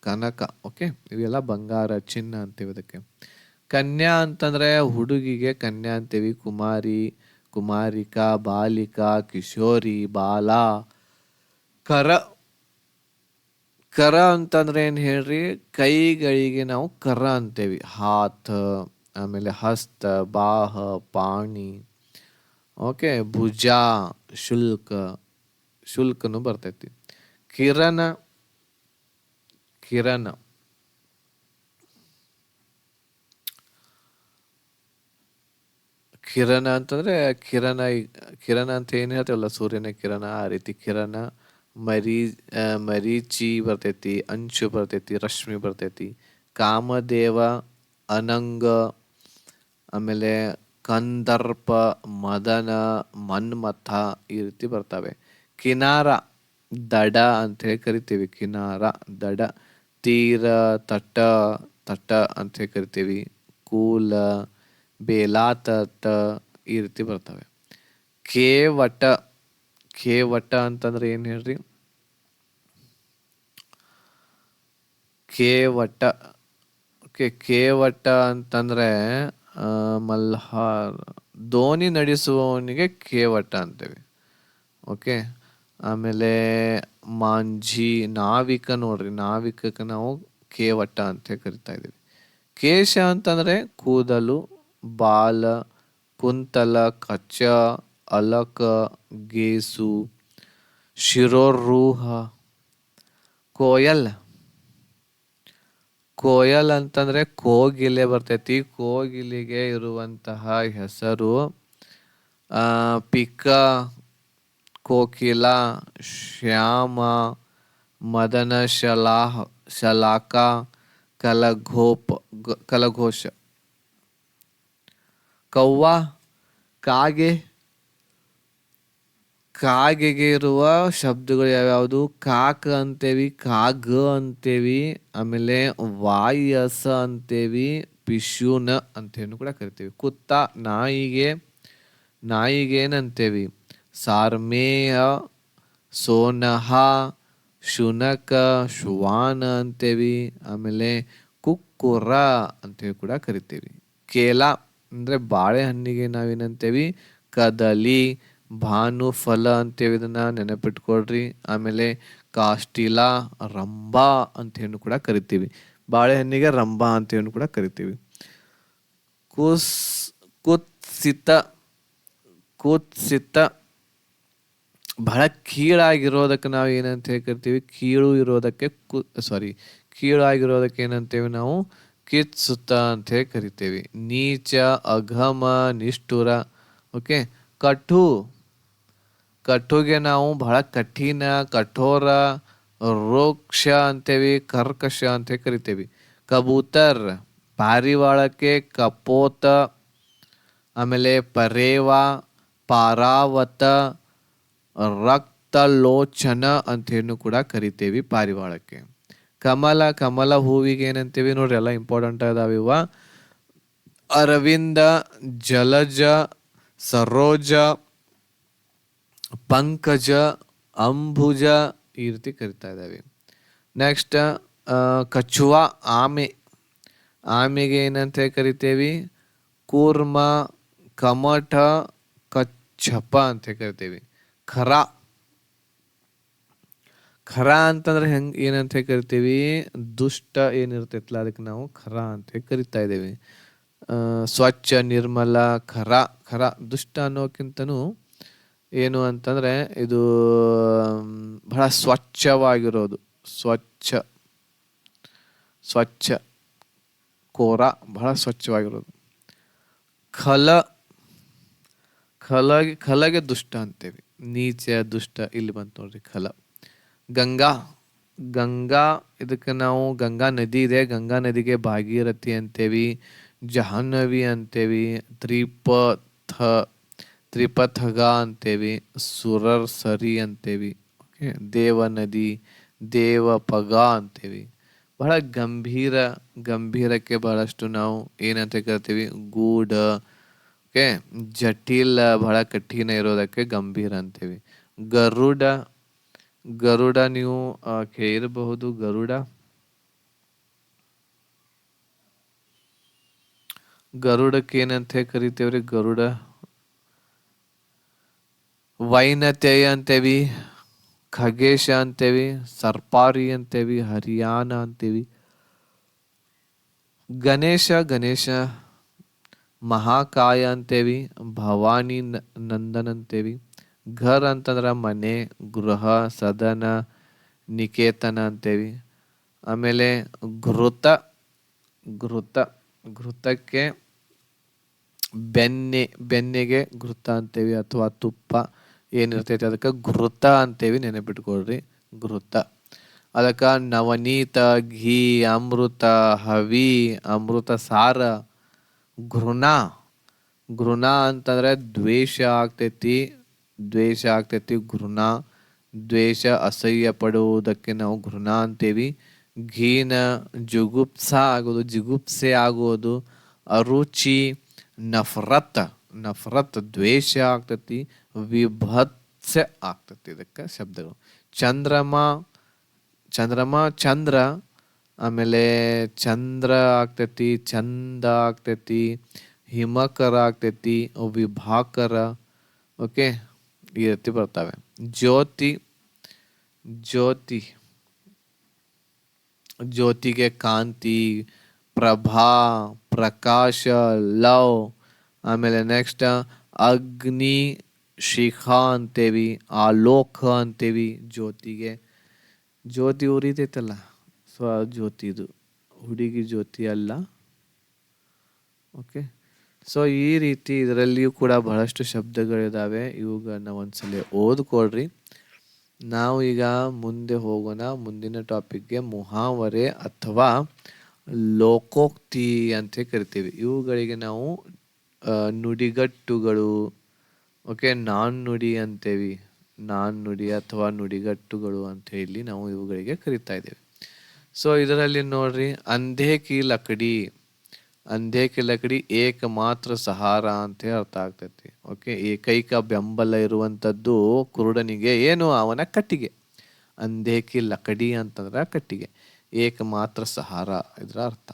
Speaker 1: ಕನಕ, ಓಕೆ. ಇವೆಲ್ಲ ಬಂಗಾರ, ಚಿನ್ನ ಅಂತೇವಿ ಅದಕ್ಕೆ. ಕನ್ಯಾ ಅಂತಂದ್ರೆ ಹುಡುಗಿಗೆ ಕನ್ಯಾ ಅಂತೇವಿ. ಕುಮಾರಿ, ಕುಮಾರಿಕಾ, ಬಾಲಿಕಾ, ಕಿಶೋರಿ, ಬಾಲ. ಕರ. ಕರ ಅಂತಂದ್ರೆ ಏನ್ ಹೇಳ್ರಿ? ಕೈಗಳಿಗೆ ನಾವು ಕರ ಅಂತೇವಿ. ಹಾತ್, ಆಮೇಲೆ ಹಸ್ತ, ಬಾಹ, ಪಾಣಿ, ಓಕೆ. ಭುಜ, ಶುಲ್ಕ, ಶುಲ್ಕನು ಬರ್ತೈತಿ. ಕಿರಣ. ಕಿರಣ. ಕಿರಣ ಅಂತಂದ್ರೆ ಕಿರಣ ಅಂತ ಏನ್ ಹೇಳ್ತೇವಲ್ಲ, ಸೂರ್ಯನ ಕಿರಣ, ಆ ರೀತಿ ಕಿರಣ. ಮರೀಚಿ ಬರ್ತೈತಿ, ಅಂಚು ಬರ್ತೈತಿ, ರಶ್ಮಿ ಬರ್ತೈತಿ. ಕಾಮದೇವ, ಅನಂಗ, ಆಮೇಲೆ ಕಂದರ್ಪ, ಮದನ, ಮನ್ಮಥ ಈ ರೀತಿ ಬರ್ತವೆ. ಕಿನಾರ ದಡ ಅಂತ ಹೇಳಿ ಕರಿತೀವಿ. ಕಿನಾರ ದಡ. ತೀರ, ತಟ, ತಟ ಅಂತ ಹೇಳಿ ಕರಿತೀವಿ. ಕೂಲ, ಬೇಲಾತಟ ಈ ರೀತಿ ಬರ್ತವೆ. ಕೇವಟ, ಕೇವಟ ಅಂತಂದ್ರೆ ಏನ್ ಹೇಳ್ರಿ? ಕೇವಟ, ಓಕೆ. ಕೇವಟ ಅಂತಂದ್ರೆ ಮಲ್ಹಾರ್, ದೋಣಿ ನಡೆಸುವವನಿಗೆ ಕೇವಟ ಅಂತೇವಿ. ಓಕೆ. ಆಮೇಲೆ ಮಾಂಝಿ, ನಾವಿಕ ನೋಡ್ರಿ, ನಾವಿಕಕ್ಕೆ ನಾವು ಕೇವಟ ಅಂತ ಕರಿತಾ ಇದೀವಿ. ಕೇಶ ಅಂತಂದ್ರೆ ಕೂದಲು, ಬಾಲ, ಕುಂತಲ, ಕಚ್ಚ, ಅಲಕ, ಗೇಸು, ಶಿರೋರೂಹ. ಕೋಯಲ್, ಕೋಯಲ್ ಅಂತಂದ್ರೆ ಕೋಗಿಲೆ ಬರ್ತೈತಿ. ಕೋಗಿಲಿಗೆ ಇರುವಂತಹ ಹೆಸರು ಪಿಕ, ಕೋಕಿಲ, ಶ್ಯಾಮ, ಮದನ ಶಲಾಕ, ಕಲಘೋಷ. ಕವ್ವ, ಕಾಗೆ. ಕಾಗೆಗೆ ಇರುವ ಶಬ್ದಗಳು ಯಾವ್ಯಾವುದು? ಕಾಕ ಅಂತೇವಿ, ಕಾಗ ಅಂತೇವಿ, ಆಮೇಲೆ ವಾಯಸ ಅಂತೇವಿ, ಪಿಶೂನ ಅಂತೇನು ಕೂಡ ಕರಿತೀವಿ. ಕುತ್ತ, ನಾಯಿಗೆ, ನಾಯಿಗೇನಂತೇವಿ? ಸಾರ್ಮೇಯ, ಸೋನಹ, ಶುನಕ, ಶುವಾನ ಅಂತೇವಿ. ಆಮೇಲೆ ಕುಕ್ಕುರ ಅಂತೇಳಿ ಕೂಡ ಕರಿತೀವಿ. ಕೇಲ ಅಂದ್ರೆ ಬಾಳೆಹಣ್ಣಿಗೆ ನಾವೇನಂತೇವಿ? ಕದಲಿ, ಭಾನುಫಲ ಅಂತೇವಿ. ಇದನ್ನ ನೆನಪಿಟ್ಕೊಳ್ರಿ. ಆಮೇಲೆ ಕಾಷ್ಟಿಲ, ರಂಭಾ ಅಂತೇನು ಕೂಡ ಕರಿತೀವಿ. ಬಾಳೆಹಣ್ಣಿಗೆ ರಂಭಾ ಅಂತೇನು ಕೂಡ ಕರಿತೀವಿ. ಕುತ್ಸಿತ, ಕುತ್ಸಿತ ಬಹಳ ಕೀಳಾಗಿರೋದಕ್ಕೆ ನಾವು ಏನಂತ ಹೇಳಿ ಕರಿತೀವಿ? ಕೀಳು ಇರೋದಕ್ಕೆ ಕೀಳಾಗಿರೋದಕ್ಕೆ ಏನಂತೇವಿ ನಾವು? ಕಿತ್ಸುತ ಅಂತ ಹೇಳಿ ಕರಿತೇವಿ. ನೀಚ, ಅಘಮ, ನಿಷ್ಠುರ. ಓಕೆ. ಕಟು, ಕಟುಗೆ ನಾವು ಬಹಳ ಕಠಿಣ, ಕಠೋರ, ರೋಕ್ಷ ಅಂತೇವಿ, ಕರ್ಕಶ ಅಂತ ಕರಿತೇವಿ. ಕಬೂತರ್, ಪಾರಿವಾಳಕ್ಕೆ ಕಪೋತ, ಆಮೇಲೆ ಪರೇವ, ಪಾರಾವತ, ರಕ್ತಲೋಚನ ಅಂತೇನು ಕೂಡ ಕರಿತೇವಿ ಪಾರಿವಾಳಕ್ಕೆ. ಕಮಲ, ಕಮಲ ಹೂವಿಗೆ ಏನಂತೇವಿ ನೋಡ್ರಿ? ಎಲ್ಲ ಇಂಪಾರ್ಟೆಂಟ್ ಅದಾವಿವ. ಅರವಿಂದ, ಜಲಜ, ಸರೋಜ, ಪಂಕಜ, ಅಂಬುಜ ಈ ರೀತಿ ಕರಿತಾ ಇದ್ದಾವೆ. ನೆಕ್ಸ್ಟ್ ಕಚುವ, ಆಮೆ. ಆಮೆಗೆ ಏನಂತ ಕರಿತೇವಿ? ಕೂರ್ಮ, ಕಮಠ, ಕಚ್ಚಪ ಅಂತ ಕರಿತೇವಿ. ಖರ, ಖರ ಅಂತಂದ್ರೆ ಏನಂತ ಕರಿತೀವಿ? ದುಷ್ಟ ಏನಿರ್ತೈತಲ್ಲ ಅದಕ್ಕೆ ನಾವು ಖರ ಅಂತ ಕರಿತಾ ಇದ್ದೇವೆ. ಸ್ವಚ್ಛ, ನಿರ್ಮಲ, ಖರ. ಖರ ದುಷ್ಟ ಅನ್ನೋಕ್ಕಿಂತನೂ ಏನು ಅಂತಂದ್ರೆ ಇದು ಬಹಳ ಸ್ವಚ್ಛವಾಗಿರೋದು. ಸ್ವಚ್ಛ, ಸ್ವಚ್ಛ, ಕೋರ, ಬಹಳ ಸ್ವಚ್ಛವಾಗಿರೋದು. ಖಲ, ಖಲಗೆ ದುಷ್ಟ ಅಂತೇವಿ. ನೀಚ, ದುಷ್ಟ ಇಲ್ಲಿ ಬಂತು ನೋಡ್ರಿ ಖಲ. ಗಂಗಾ, ಗಂಗಾ ಇದಕ್ಕೆ ನಾವು ಗಂಗಾ ನದಿ ಇದೆ, ಗಂಗಾ ನದಿಗೆ ಭಾಗೀರಥಿ ಅಂತೇವಿ, ಜಾಹ್ನವಿ ಅಂತೇವಿ, ತ್ರಿಪಥಗ ಅಂತೇವಿ, ಸುರಸರಿ ಅಂತೇವಿ. ಓಕೆ. ದೇವನದಿ, ದೇವಪಗ ಅಂತೇವಿ. ಬಹಳ ಗಂಭೀರಕ್ಕೆ ಬಹಳಷ್ಟು ನಾವು ಏನಂತ ಕರಿತೀವಿ? ಗೂಢ. ಓಕೆ. ಜಟಿಲ, ಬಹಳ ಕಠಿಣ ಇರೋದಕ್ಕೆ ಗಂಭೀರ ಅಂತೇವಿ. ಗರುಡ, ಗರುಡ ನೀವು ಕೇಳಿರಬಹುದು. ಗರುಡಕ್ಕೆ ಏನಂತ ಕರಿತೇವ್ರಿ? ಗರುಡ ವೈನತೆಯ ಅಂತೇವಿ, ಖಗೇಶ ಅಂತೇವಿ, ಸರ್ಪಾರಿ ಅಂತೇವಿ, ಹರಿಯಾಣ ಅಂತೇವಿ. ಗಣೇಶ ಮಹಾಕಾಯ ಅಂತೇವಿ, ಭವಾನಿ ನಂದನ್ ಅಂತೇವಿ. ಘರ್ ಅಂತಂದ್ರ ಮನೆ, ಗೃಹ, ಸದನ, ನಿಕೇತನ ಅಂತೇವಿ. ಆಮೇಲೆ ಘೃತಕ್ಕೆ ಬೆನ್ನೆಗೆ ಘೃತ ಅಂತೇವಿ, ಅಥವಾ ತುಪ್ಪ ಏನಿರ್ತೈತಿ ಅದಕ್ಕೆ ಘೃತ ಅಂತೇವಿ. ನೆನಪಿಟ್ಕೊಳ್ರಿ, ಘೃತ. ಅದಕ್ಕೆ ನವನೀತ, ಘೀ, ಅಮೃತ, ಹವಿ, ಅಮೃತ ಸಾರ, ಘೃಣ, ಘೃಣ ಅಂತಂದ್ರೆ ದ್ವೇಷ ಆಗ್ತೈತಿ, ದ್ವೇಷ ಆಗ್ತೈತಿ ಘೃಣ. ದ್ವೇಷ ಅಸಹ್ಯ ಪಡುವುದಕ್ಕೆ ನಾವು ಘೃಣ ಅಂತೇವಿ. ಘೀನ ಜುಗುಪ್ಸ ಆಗೋದು, ಜಿಗುಪ್ಸೆ ಆಗೋದು. ಅರುಚಿ ನಫರತ್, ನಫರತ್ ದ್ವೇಷ ಆಗ್ತತಿ. ವಿಭತ್ಸ ಆಗ್ತತಿ ಇದಕ್ಕೆ ಶಬ್ದಗಳು. ಚಂದ್ರಮ, ಚಂದ್ರಮ ಚಂದ್ರ, ಆಮೇಲೆ ಚಂದ್ರ ಆಗ್ತೈತಿ, ಚಂದ ಆಗ್ತೈತಿ, ಹಿಮಕರ ಆಗ್ತೈತಿ, ವಿಭಾಕರ. ಓಕೆ, ಈ ರೀತಿ ಬರ್ತವೆ. ಜ್ಯೋತಿ, ಜ್ಯೋತಿ, ಜ್ಯೋತಿಗೆ ಕಾಂತಿ, ಪ್ರಭಾ, ಪ್ರಕಾಶ, ಲವ್. ಆಮೇಲೆ ನೆಕ್ಸ್ಟ್ ಅಗ್ನಿ, ಶಿಖಾ ಅಂತೇವಿ, ಆಲೋಕ ಅಂತೇವಿ ಜ್ಯೋತಿಗೆ. ಜ್ಯೋತಿ ಉರಿತೈತಲ್ಲ, ಸೊ ಜ್ಯೋತಿ ಇದು, ಹುಡುಗಿ ಜ್ಯೋತಿ ಅಲ್ಲ. ಓಕೆ, ಸೊ ಈ ರೀತಿ ಇದರಲ್ಲಿಯೂ ಕೂಡ ಬಹಳಷ್ಟು ಶಬ್ದಗಳಿದಾವೆ. ಇವುಗಳನ್ನ ಒಂದ್ಸಲ ಓದ್ಕೊಳ್ರಿ. ನಾವು ಈಗ ಮುಂದೆ ಹೋಗೋಣ. ಮುಂದಿನ ಟಾಪಿಕ್ಗೆ ಮುಹಾವರೆ ಅಥವಾ ಲೋಕೋಕ್ತಿ ಅಂತ ಕರಿತೀವಿ. ಇವುಗಳಿಗೆ ನಾವು ನುಡಿಗಟ್ಟುಗಳು, ಓಕೆ, ನಾಣ್ಣುಡಿ ಅಂತೇವಿ. ನಾಣ್ಣುಡಿ ಅಥವಾ ನುಡಿಗಟ್ಟುಗಳು ಅಂತ ಹೇಳಿ ನಾವು ಇವುಗಳಿಗೆ ಕರಿತಾ ಇದ್ದೇವೆ. ಸೊ ಇದರಲ್ಲಿ ನೋಡ್ರಿ, ಅಂಧೇ ಕಿ ಲಕಡಿ, ಅಂಧೇ ಕಿ ಲಕಡಿ ಏಕ ಮಾತ್ರ ಸಹಾರ ಅಂತ ಅರ್ಥ ಆಗ್ತೈತಿ. ಓಕೆ, ಏಕೈಕ ಬೆಂಬಲ ಇರುವಂಥದ್ದು ಕುರುಡನಿಗೆ ಏನು, ಅವನ ಕಟ್ಟಿಗೆ. ಅಂಧೇ ಕಿ ಲಕಡಿ ಅಂತಂದ್ರೆ ಕಟ್ಟಿಗೆ, ಏಕ ಮಾತ್ರ ಸಹಾರ ಇದರ ಅರ್ಥ.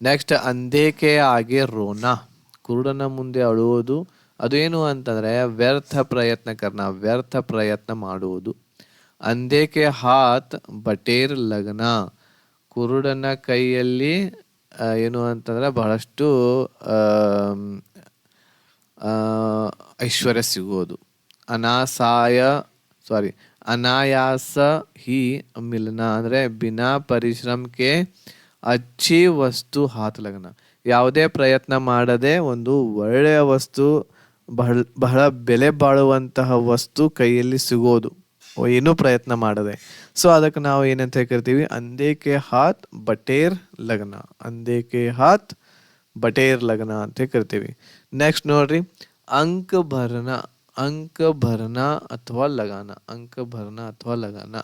Speaker 1: ನೆಕ್ಸ್ಟ್ ಅಂಧೇ ಕೆ ಆಗೆ ರೋನಾ, ಕುರುಡನ ಮುಂದೆ ಅಳುವುದು. ಅದು ಏನು ಅಂತಂದ್ರೆ ವ್ಯರ್ಥ ಪ್ರಯತ್ನ ಕರ್ನ, ವ್ಯರ್ಥ ಪ್ರಯತ್ನ ಮಾಡುವುದು. ಅಂಧೇ ಕೆ ಹಾತ್ ಬಟೇರ್ ಲಗ್ನ, ಕುರುಡನ ಕೈಯಲ್ಲಿ ಏನು ಅಂತಂದ್ರೆ ಬಹಳಷ್ಟು ಐಶ್ವರ್ಯ ಸಿಗೋದು. ಅನಾಸಾಯ ಅನಾಯಾಸ ಹಿ ಮಿಲನ ಅಂದ್ರೆ ಬಿನಾ ಪರಿಶ್ರಮಕ್ಕೆ ಅಚ್ಚಿ ವಸ್ತು ಹಾತ್ ಲಗ್ನ, ಯಾವುದೇ ಪ್ರಯತ್ನ ಮಾಡದೆ ಒಂದು ಒಳ್ಳೆಯ ವಸ್ತು, ಬಹಳ ಬೆಲೆ ಬಾಳುವಂತಹ ವಸ್ತು ಕೈಯಲ್ಲಿ ಸಿಗೋದು, ಏನೂ ಪ್ರಯತ್ನ ಮಾಡದೆ. ಸೊ ಅದಕ್ಕೆ ನಾವು ಏನಂತ ಕರಿತೀವಿ, ಅಂಧೇ ಕೆ ಹಾತ್ ಬಟೇರ್ ಲಗ್ನ, ಅಂಧೇ ಕೆ ಹಾತ್ ಬಟೇರ್ ಲಗ್ನ ಅಂತ ಕರಿತೀವಿ. ನೆಕ್ಸ್ಟ್ ನೋಡ್ರಿ, ಅಂಕ ಭರನ, ಅಂಕ ಭರನ ಅಥವಾ ಲಗಾನ, ಅಂಕ ಭರನ ಅಥವಾ ಲಗಾನ.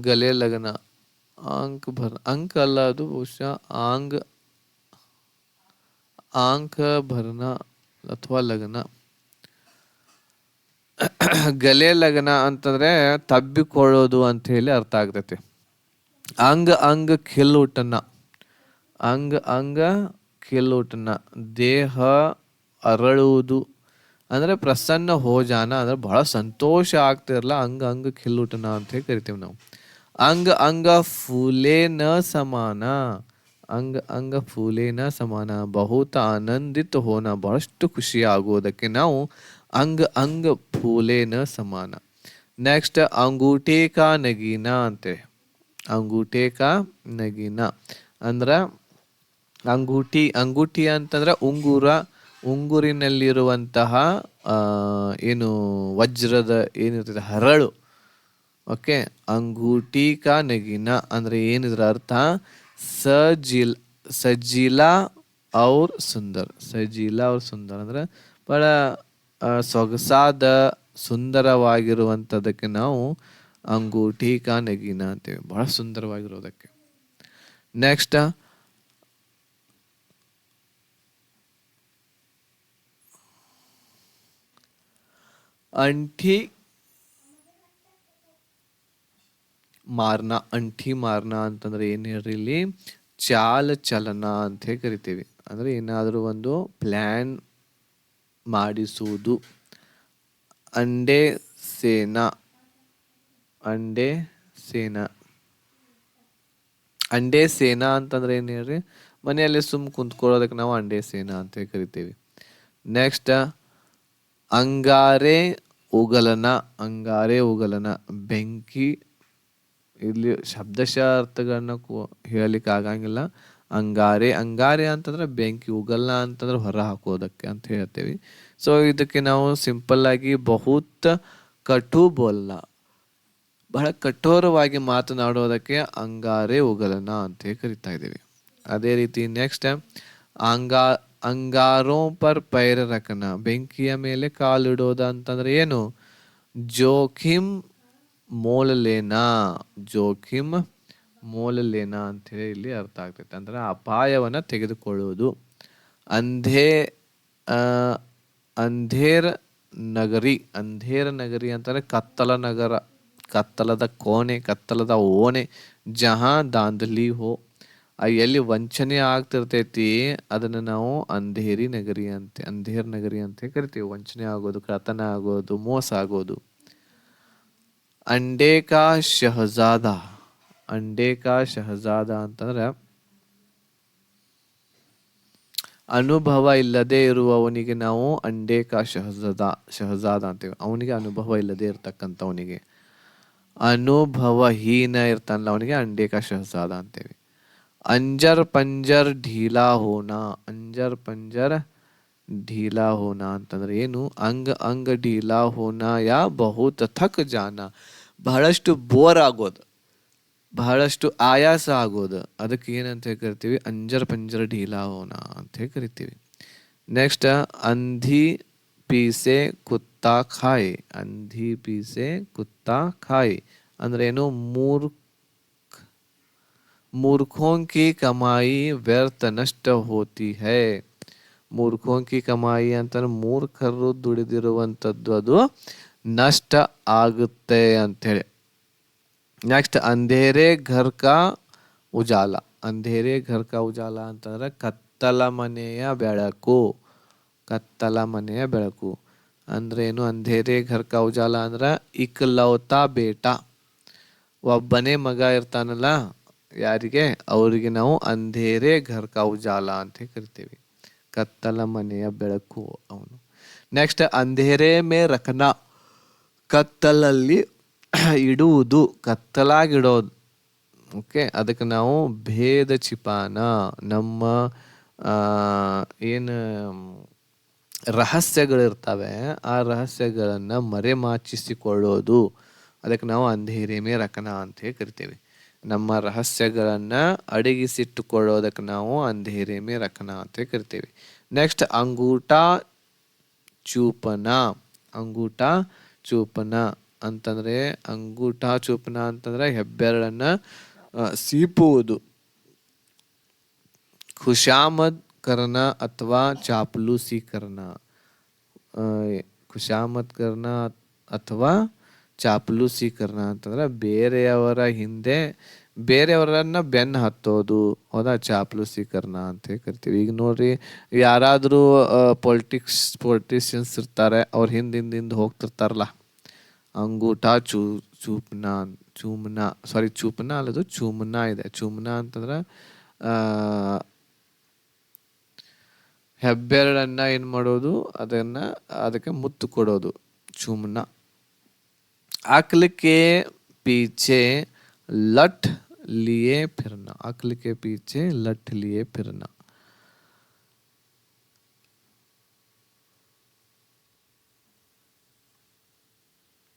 Speaker 1: ಗಲೆ ಲಗನ, ಅಂಕ ಭರ, ಅಂಕ ಅಲ್ಲ ಅದು ಬಹುಶಃ ಆಂಗ್, ಆಂಕ ಭರನ ಅಥವಾ ಲಗ್ನ. ಗಲೆ ಲಗ್ನ ಅಂತಂದ್ರೆ ತಬ್ಬಿಕೊಳ್ಳೋದು ಅಂತ ಹೇಳಿ ಅರ್ಥ ಆಗ್ತೈತಿ. ಅಂಗ ಅಂಗ ಖಿಲ್ಲುಟನ, ಅಂಗ ಅಂಗ ಖಿಲ್ಲುಟನ ದೇಹ ಅರಳುವುದು ಅಂದ್ರೆ ಪ್ರಸನ್ನ ಹೋಜಾನ ಅಂದ್ರೆ ಬಹಳ ಸಂತೋಷ ಆಗ್ತಿರಲ್ಲ, ಅಂಗ ಅಂಗ ಖಿಲ್ಲುಟನ ಅಂತ ಹೇಳಿ ಕರಿತೀವಿ ನಾವು. ಅಂಗ ಅಂಗ ಫೂಲೆ ನ ಸಮಾನ, ಅಂಗ ಅಂಗ ಫೂಲೆ ನ ಸಮಾನ ಬಹುತ ಆನಂದಿತ ಹೋನ, ಬಹಳಷ್ಟು ಖುಷಿ ಆಗುವುದಕ್ಕೆ ನಾವು ಅಂಗ ಅಂಗ ಫೂಲೆ ನ ಸಮಾನ. ನೆಕ್ಸ್ಟ್ ಅಂಗೂಠೆ ಕಾ ನಗೀನ ಅಂತೆ, ಅಂಗೂಠೆ ಕಾ ನಗೀನ ಅಂದ್ರ ಅಂಗೂಠಿ, ಅಂಗೂಠಿ ಅಂತಂದ್ರೆ ಉಂಗುರ, ಉಂಗುರಿನಲ್ಲಿರುವಂತಹ ಏನು ವಜ್ರದ ಏನಿರ್ತದೆ ಹರಳು. ಓಕೆ, ಅಂಗೂಠಿ ಕಾ ನಗೀನ ಅಂದ್ರೆ ಏನಿದ್ರ ಅರ್ಥ, ಸಜಿಲಾ ಔರ್ ಸುಂದರ್, ಸಜಿಲಾ ಔರ್ ಸುಂದರ್ ಅಂದ್ರೆ ಬಹಳ ಸೊಗಸಾದ ಸುಂದರವಾಗಿರುವಂಥದ್ದಕ್ಕೆ ನಾವು ಅಂಗೂಠಿ ಕಾ ನಗೀನ ಅಂತೇವೆ, ಬಹಳ ಸುಂದರವಾಗಿರೋದಕ್ಕೆ. ನೆಕ್ಸ್ಟ್ ಅಂಠಿ ಮಾರ್ನ, ಅಂಠಿ ಮಾರ್ನ ಅಂತಂದ್ರೆ ಏನ್ ಹೇಳ್ರಿ, ಇಲ್ಲಿ ಚಾಲ ಚಲನ ಅಂತ ಕರಿತೀವಿ. ಅಂದ್ರೆ ಏನಾದರೂ ಒಂದು ಪ್ಲಾನ್ ಮಾಡಿಸುವುದು. ಅಂಡೆ ಸೇನಾ, ಅಂಡೆ ಸೇನಾ, ಅಂಡೆ ಸೇನಾ ಅಂತಂದ್ರೆ ಏನ್ ಹೇಳ್ರಿ, ಮನೆಯಲ್ಲಿ ಸುಮ್ ಕುಂತ್ಕೊಳ್ಳೋದಕ್ಕೆ ನಾವು ಅಂಡೆ ಸೇನಾ ಅಂತ ಕರಿತೀವಿ. ನೆಕ್ಸ್ಟ್ ಅಂಗಾರೆ ಉಗಲನ, ಅಂಗಾರೆ ಉಗಲನ ಬೆಂಕಿ. ಇಲ್ಲಿ ಶಬ್ದಶಃ ಅರ್ಥಗಳನ್ನ ಹೇಳಲಿಕ್ಕೆ ಆಗಂಗಿಲ್ಲ. ಅಂಗಾರೆ, ಅಂಗಾರೆ ಅಂತಂದ್ರೆ ಬೆಂಕಿ, ಉಗಲ್ನ ಅಂತಂದ್ರೆ ಹೊರ ಹಾಕೋದಕ್ಕೆ ಅಂತ ಹೇಳ್ತೇವೆ. ಸೊ ಇದಕ್ಕೆ ನಾವು ಸಿಂಪಲ್ ಆಗಿ ಬಹುತ್ ಕಟು ಬೋಲ್ನ, ಬಹಳ ಕಠೋರವಾಗಿ ಮಾತನಾಡೋದಕ್ಕೆ ಅಂಗಾರೆ ಉಗಲನ ಅಂತ ಕರಿತಾ ಇದ್ದೀವಿ. ಅದೇ ರೀತಿ ನೆಕ್ಸ್ಟ್ ಅಂಗಾ ಅಂಗಾರೋ ಪರ್ ಪೈರ್ ರಖನ, ಬೆಂಕಿಯ ಮೇಲೆ ಕಾಲಿಡೋದು ಅಂತಂದ್ರೆ ಏನು? ಜೋಖಿಮ್ ಮೋಲ್ ಲೇನಾ, ಜೋಖಿಮ್ ಮೋಲ್ ಲೇನಾ ಅಂತ ಹೇಳಿ ಇಲ್ಲಿ ಅರ್ಥ ಆಗ್ತೈತೆ. ಅಂದ್ರೆ ಅಪಾಯವನ್ನ ತೆಗೆದುಕೊಳ್ಳುವುದು. ಅಂಧೇ ಆ, ಅಂಧೇರ್ ನಗರಿ, ಅಂಧೇರ ನಗರಿ ಅಂತಂದ್ರೆ ಕತ್ತಲ ನಗರ, ಕತ್ತಲದ ಕೋಣೆ, ಕತ್ತಲದ ಓಣೆ. ಜಹಾ ದಾಂಧಲಿ ಹೋ, ಎಲ್ಲಿ ವಂಚನೆ ಆಗ್ತಿರ್ತೈತಿ ಅದನ್ನ ನಾವು ಅಂಧೇರಿ ನಗರಿ ಅಂತೆ, ಅಂಧೇರ್ ನಗರಿ ಅಂತ ಕರಿತೀವಿ. ವಂಚನೆ ಆಗೋದು, ಕಳ್ಳತನ ಆಗೋದು, ಮೋಸ ಆಗೋದು. ಅಂಡೇ ಕಾ ಶಹಜಾದ, ಅಂಡೇ ಕಾ ಶಹಜಾದ ಅಂತಂದ್ರೆ ಅನುಭವ ಇಲ್ಲದೆ ಇರುವವನಿಗೆ ನಾವು ಅಂಡೇ ಕಾ ಶಹಜಾದ ಅಂತೀವಿ. ಅವನಿಗೆ ಅನುಭವ ಇಲ್ಲದೆ ಇರ್ತಕ್ಕಂಥವನಿಗೆ, ಅನುಭವಹೀನ ಇರ್ತಾನಲ್ಲ ಅವನಿಗೆ ಅಂಡೇ ಕಾ ಶಹಜಾದ ಅಂತೇವಿ. ಅಂಜರ್ ಪಂಜರ್ ಢೀಲಾ ಹೋನಾ, ಅಂಜರ್ ಪಂಜರ್ ಢೀಲಾ ಹೋನಾ ಅಂತಂದ್ರೆ ಏನು? ಅಂಗ ಅಂಗ ಢೀಲಾ ಹೋನಾ ಯಾ ಬಹುತ್ ಥಕ್ ಜಾನ, ಬಹಳಷ್ಟು ಬೋರ್ ಆಗೋದು, ಬಹಳಷ್ಟು ಆಯಾಸ ಆಗೋದು. ಅದಕ್ಕೆ ಏನಂತ ಹೇಳಿ ಕರಿತೀವಿ? ಅಂಜರ್ ಪಂಜರ್ ಢೀಲಾ ಹೋನಾ ಅಂತ ಹೇಳಿ ಕರಿತೀವಿ. ನೆಕ್ಸ್ಟ್, ಅಂಧಿ ಪೀಸೆ ಕುತ್ತಾ ಖಾಯ್, ಅಂಧಿ ಪೀಸೆ ಕುತ್ತಾ ಖಾಯ್ ಅಂದ್ರೆ ಏನು? मूर्खों की कमाई व्यर्थ नष्ट होती है. ಮೂರ್ಖೋಂ ಕಿ ಕಮಾಯಿ ಅಂತಂದ್ರೆ ಮೂರ್ಖರು ದುಡಿದಿರುವಂಥದ್ದು ಅದು ನಷ್ಟ ಆಗುತ್ತೆ ಅಂತೇಳಿ. ನೆಕ್ಸ್ಟ್, ಅಂಧೇರೆ ಘರ್ ಕಾ ಉಜಾಲ, ಅಂಧೇರೆ ಘರ್ ಕಾ ಉಜಾಲ ಅಂತಂದ್ರೆ ಕತ್ತಲ ಮನೆಯ ಬೆಳಕು, ಕತ್ತಲ ಮನೆಯ ಬೆಳಕು ಅಂದ್ರೆ ಏನು? ಅಂಧೇರೆ ಘರ್ ಕಾ ಉಜಾಲ ಅಂದ್ರೆ ಇಕ್ಲೌತಾ ಬೇಟಾ, ಒಬ್ಬನೇ ಮಗ ಇರ್ತಾನಲ್ಲ ಯಾರಿಗೆ? ಅವರಿಗೆ ನಾವು ಅಂಧೇರೆ ಘರ್ ಕಾ ಉಜಾಲ ಅಂತ ಕರಿತೀವಿ, ಕತ್ತಲ ಮನೆಯ ಬೆಳಕು ಅವನು. ನೆಕ್ಸ್ಟ್, ಅಂಧೇರೆ ಮೇ ರಖನಾ, ಕತ್ತಲಲ್ಲಿ ಇಡುವುದು, ಕತ್ತಲಾಗಿಡೋದು. ಓಕೆ, ಅದಕ್ಕೆ ನಾವು ಭೇದ ಚಿಪಾನ, ನಮ್ಮ ಏನು ರಹಸ್ಯಗಳಿರ್ತವೆ ಆ ರಹಸ್ಯಗಳನ್ನು ಮರೆಮಾಚಿಸಿಕೊಳ್ಳೋದು. ಅದಕ್ಕೆ ನಾವು ಅಂಧೇರೆ ಮೇ ರಖನಾ ಅಂತ ಹೇಳಿ ಕರಿತೀವಿ. ನಮ್ಮ ರಹಸ್ಯಗಳನ್ನು ಅಡಗಿಸಿಟ್ಟುಕೊಳ್ಳೋದಕ್ಕೆ ನಾವು ಅಂಧೇರೆ ಮೇ ರಖನಾ ಅಂತ ಕರಿತೀವಿ. ನೆಕ್ಸ್ಟ್, ಅಂಗೂಟ ಚೂಪನ, ಅಂಗೂಟ ಚೂಪನ ಅಂತಂದ್ರೆ, ಅಂಗೂಟ ಚೂಪನ ಅಂತಂದ್ರೆ ಹೆಬ್ಬೆರಳನ್ನ ಸೀಪುವುದು. ಖುಷಾಮದ್ ಕರ್ನ ಅಥವಾ ಚಾಪಲೂಸಿ ಕರ್ನ, ಖುಷಾಮದ್ ಕರ್ನ ಅಥವಾ ಚಾಪಲೂಸಿ ಕರ್ನ ಅಂತಂದ್ರೆ ಬೇರೆಯವರ ಹಿಂದೆ ಬೇರೆಯವರನ್ನ ಬೆನ್ನು ಹತ್ತೋದು. ಹೌದಾ? ಚಾಪಲೂಸಿ ಕರ್ನ ಅಂತ ಕರಿತೀವಿ. ಈಗ ನೋಡ್ರಿ, ಯಾರಾದರೂ ಪೊಲಿಟಿಷಿಯನ್ಸ್ ಇರ್ತಾರೆ, ಅವ್ರ ಹಿಂದಿಂದ ಹೋಗ್ತಿರ್ತಾರಲ್ಲ, ಅಂಗೂಟ ಚೂಪ್ನ, ಚೂಮ್ನ, ಸಾರಿ ಚೂಪ್ನ ಅಲ್ಲದು ಚೂಮ್ನ ಇದೆ. ಚೂಮ್ನ ಅಂತಂದ್ರೆ ಹೆಬ್ಬೆರಳನ್ನ ಏನ್ ಮಾಡೋದು? ಅದಕ್ಕೆ ಮುತ್ತು ಕೊಡೋದು, ಚೂಮ್ನ. अक्ल के पीछे लठ लिए फिरना, अक्ल के पीछे लठ लिए फिरना.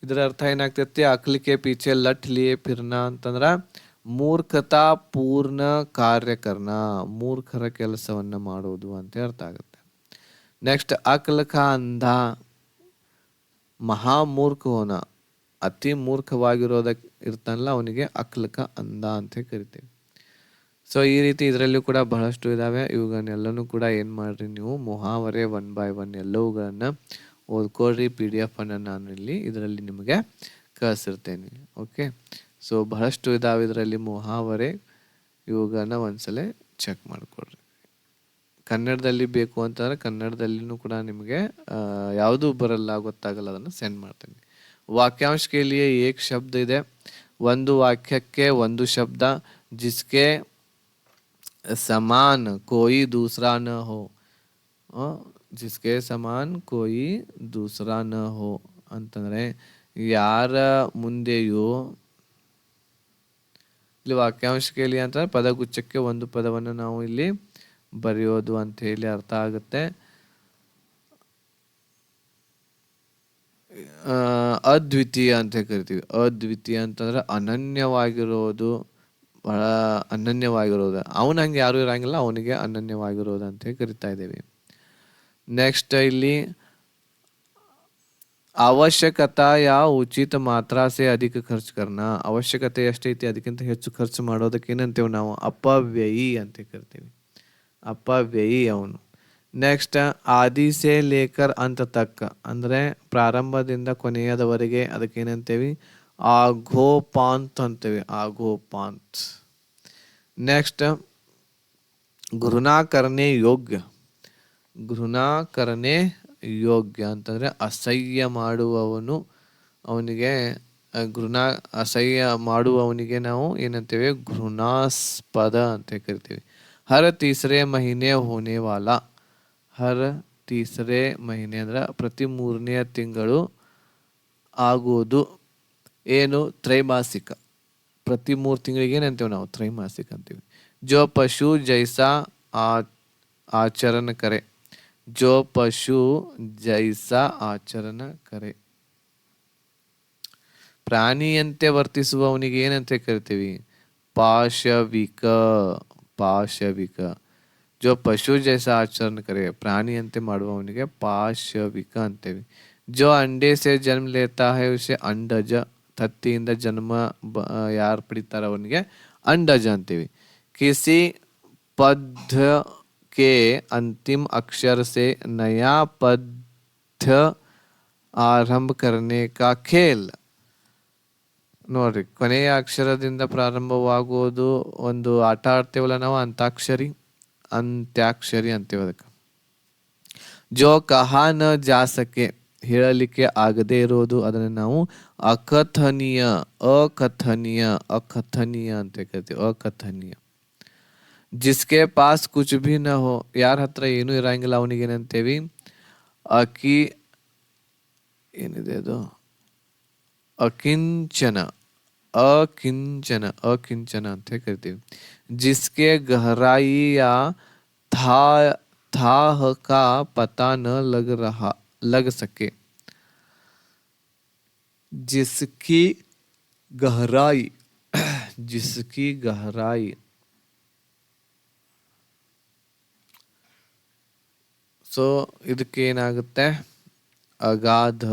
Speaker 1: ಇದರ ಅರ್ಥ ಏನಾಗ್ತೈತಿ? ಅಕ್ಲಿಕೆ ಪೀಚೆ ಲಠ್ ಲಿಯೇ ಫಿರ್ನಾ ಅಂತಂದ್ರ ಮೂರ್ಖತಾ ಪೂರ್ಣ ಕಾರ್ಯಕರ್ನ, ಮೂರ್ಖರ ಕೆಲಸವನ್ನ ಮಾಡೋದು ಅಂತ ಅರ್ಥ ಆಗುತ್ತೆ. ನೆಕ್ಸ್ಟ್, ಅಕ್ಲ ಕಾ ಅಂಧ, ಮಹಾಮೂರ್ಖ ಹೋನ, ಅತಿ ಮೂರ್ಖವಾಗಿರೋದಕ್ಕೆ ಇರ್ತಾನಲ್ಲ ಅವನಿಗೆ ಅಕ್ಲಕ ಅಂಧ ಅಂತ ಕರಿತೀವಿ. ಸೊ ಈ ರೀತಿ ಇದರಲ್ಲೂ ಕೂಡ ಬಹಳಷ್ಟು ಇದಾವೆ. ಇವುಗಳನ್ನೆಲ್ಲನೂ ಕೂಡ ಏನು ಮಾಡ್ರಿ ನೀವು ಮುಹಾವರೆ 1 by 1 ಎಲ್ಲವುಗಳನ್ನ ಓದ್ಕೊಳ್ರಿ. PDF ಅನ್ನು ನಾನು ಇದರಲ್ಲಿ ನಿಮಗೆ ಕಳಿಸಿರ್ತೇನೆ. ಓಕೆ, ಸೊ ಬಹಳಷ್ಟು ಇದಾವೆ ಇದರಲ್ಲಿ ಮುಹಾವರೆ. ಇವುಗಳನ್ನ ಒಂದ್ಸಲ ಚೆಕ್ ಮಾಡ್ಕೊಳ್ರಿ. ಕನ್ನಡದಲ್ಲಿ ಬೇಕು ಅಂತಂದ್ರೆ ಕನ್ನಡದಲ್ಲಿನೂ ಕೂಡ ನಿಮಗೆ ಯಾವುದು ಬರಲ್ಲ, ಗೊತ್ತಾಗಲ್ಲ, ಅದನ್ನು ಸೆಂಡ್ ಮಾಡ್ತೇನೆ. ವಾಕ್ಯಾಂಶ ಕೆ ಲಿಯೇ ಏಕ್ ಶಬ್ದ ಇದೆ, ಒಂದು ವಾಕ್ಯಕ್ಕೆ ಒಂದು ಶಬ್ದ. ಜಿಸ್ಕೆ ಸಮಾನ್ ಕೋಯಿ ದೂಸರಾ ನ ಹೋ, ಜಿಸ್ಕೆ ಸಮಾನ್ ಕೋಯಿ ದೂಸರಾ ನ ಹೋ ಅಂತಂದ್ರೆ ಯಾರ ಮುಂದೆಯೂ, ಇಲ್ಲಿ ವಾಕ್ಯಾಂಶ ಕೆ ಲಿಯೇ ಅಂತಂದ್ರೆ ಪದಗುಚ್ಛಕ್ಕೆ ಒಂದು ಪದವನ್ನು ನಾವು ಇಲ್ಲಿ ಬರೆಯೋದು ಅಂತ ಹೇಳಿ ಅರ್ಥ ಆಗುತ್ತೆ. ಅದ್ವಿತೀಯ ಅಂತ ಕರಿತೀವಿ. ಅದ್ವಿತೀಯ ಅಂತಂದ್ರೆ ಅನನ್ಯವಾಗಿರೋದು, ಬಹಳ ಅನನ್ಯವಾಗಿರೋದು. ಅವನು ಹಂಗೆ ಯಾರು ಇರಂಗಿಲ್ಲ, ಅವನಿಗೆ ಅನನ್ಯವಾಗಿರೋದು ಅಂತ ಕರಿತಾ ಇದ್ದೇವೆ. ನೆಕ್ಸ್ಟ್ ಇಲ್ಲಿ ಅವಶ್ಯಕತಾ ಯಾ ಉಚಿತ ಮಾತ್ರಾ ಸೆ ಅಧಿಕ ಖರ್ಚು ಕರ್ನ. ಅವಶ್ಯಕತೆ ಎಷ್ಟೈತಿ ಅದಕ್ಕಿಂತ ಹೆಚ್ಚು ಖರ್ಚು ಮಾಡೋದಕ್ಕೆ ಏನಂತೇವೆ ನಾವು ಅಪವ್ಯಯಿ ಅಂತ ಕರಿತೀವಿ. ಅಪವ್ಯಯಿ ಅವನು. ನೆಕ್ಸ್ಟ್ ಆದಿ ಸೆ ಲೇಕರ್ ಅಂತ ತಕ್ಕ, ಅಂದ್ರೆ ಪ್ರಾರಂಭದಿಂದ ಕೊನೆಯದವರೆಗೆ ಅದಕ್ಕೆ ಏನಂತೇವಿ ಆಘೋಪಾಂತ್ ಅಂತೇವಿ. ಆಘೋಪಾಂತ್. ನೆಕ್ಸ್ಟ್ ಘೃಣಾಕರಣೆ ಯೋಗ್ಯ. ಘೃಣಾಕರಣೆ ಯೋಗ್ಯ ಅಂತಂದ್ರೆ ಅಸಹ್ಯ ಮಾಡುವವನು, ಅವನಿಗೆ ಅಸಹ್ಯ ಮಾಡುವವನಿಗೆ ನಾವು ಏನಂತೇವೆ ಘೃಣಾಸ್ಪದ ಅಂತ ಕರಿತೀವಿ. ಹರ ತೀಸರೆ ಮಹಿನೆ ಹೋನೆ ವಾಲ. ಹರ ತೀಸರೆ ಮಹಿನೆ ಅಂದ್ರೆ ಪ್ರತಿ 3ನೇ ತಿಂಗಳು ಆಗುವುದು ಏನು ತ್ರೈಮಾಸಿಕ. ಪ್ರತಿ 3 ತಿಂಗಳಿಗೆ ಏನಂತೇವೆ ನಾವು ತ್ರೈಮಾಸಿಕ ಅಂತೀವಿ. ಜೋ ಪಶು ಜೈಸಾ ಆಚರಣ ಕರೆ. ಜೋ ಪಶು ಜೈಸಾ ಆಚರಣ ಕರೆ. ಪ್ರಾಣಿಯಂತೆ ವರ್ತಿಸುವವನಿಗೆ ಏನಂತ ಕರಿತೀವಿ ಪಾಶವಿಕ. ಪಾಶವಿಕ. ಜೋ ಪಶು ಜೈಸಾ ಆಚರಣ ಕರೆ, ಪ್ರಾಣಿಯಂತೆ ಮಾಡುವವನಿಗೆ ಪಾಶವಿಕ ಅಂತೇವಿ. ಜೋ ಅಂಡೆ ಸೆ ಜನ್ಮ ಲೇತಾ ಹೈ ಉಸೆ ಅಂಡಜ. ತತ್ತಿಯಿಂದ ಜನ್ಮ ಯಾರು ಪಡಿತಾರ ಅವನಿಗೆ ಅಂಡಜ ಅಂತೀವಿ. ಕಿಸಿ ಪದ್ के अंतिम अक्षर से नया पद्य ಆರಂಭ करने का खेल. ನೋಡ್ರಿ, ಕೊನೆಯ ಅಕ್ಷರದಿಂದ ಪ್ರಾರಂಭವಾಗುವುದು ಒಂದು ಆಟ ಆಡ್ತೇವಲ್ಲ ನಾವು, ಅಂತ್ಯಾಕ್ಷರಿ. ಅಂತ್ಯಾಕ್ಷರಿ ಅಂತೇವೆ ಅದಕ್ಕೆ. ಜೋ ಕಹಾ ನ ಜಾ ಸಕೆ, ಹೇಳಲಿಕ್ಕೆ ಆಗದೇ ಇರೋದು, ಅದನ್ನು ನಾವು ಅಕಥನೀಯ. ಅಕಥನೀಯ. ಅಕಥನೀಯ ಅಂತ ಕರಿತೀವಿ. ಅಕಥನೀಯ. ಜಿಸ್ಕೆ ಪಾಸ್ ಕುಚ್ ಭಿ ನ ಹೋ, ಯಾರ ಹತ್ರ ಏನೂ ಇರಂಗಿಲ್ಲ ಅವನಿಗೆ ಏನಂತೇವಿ ಏನಿದೆ ಅದು ಅಕಿಂಚನ. ಅಕಿಂಚನ. ಅಕಿಂಚನ ಅಂತ ಕರಿತೀವಿ. ಜಿಸ್ಕೆ ಗಹರಾಯಿ ಯಾ थाह का पता न लग सके. जिसकी गहराई. जिसकी गहराई. ಸೊ ಇದಕ್ಕೆ ಏನಾಗುತ್ತೆ ಅಗಾಧ,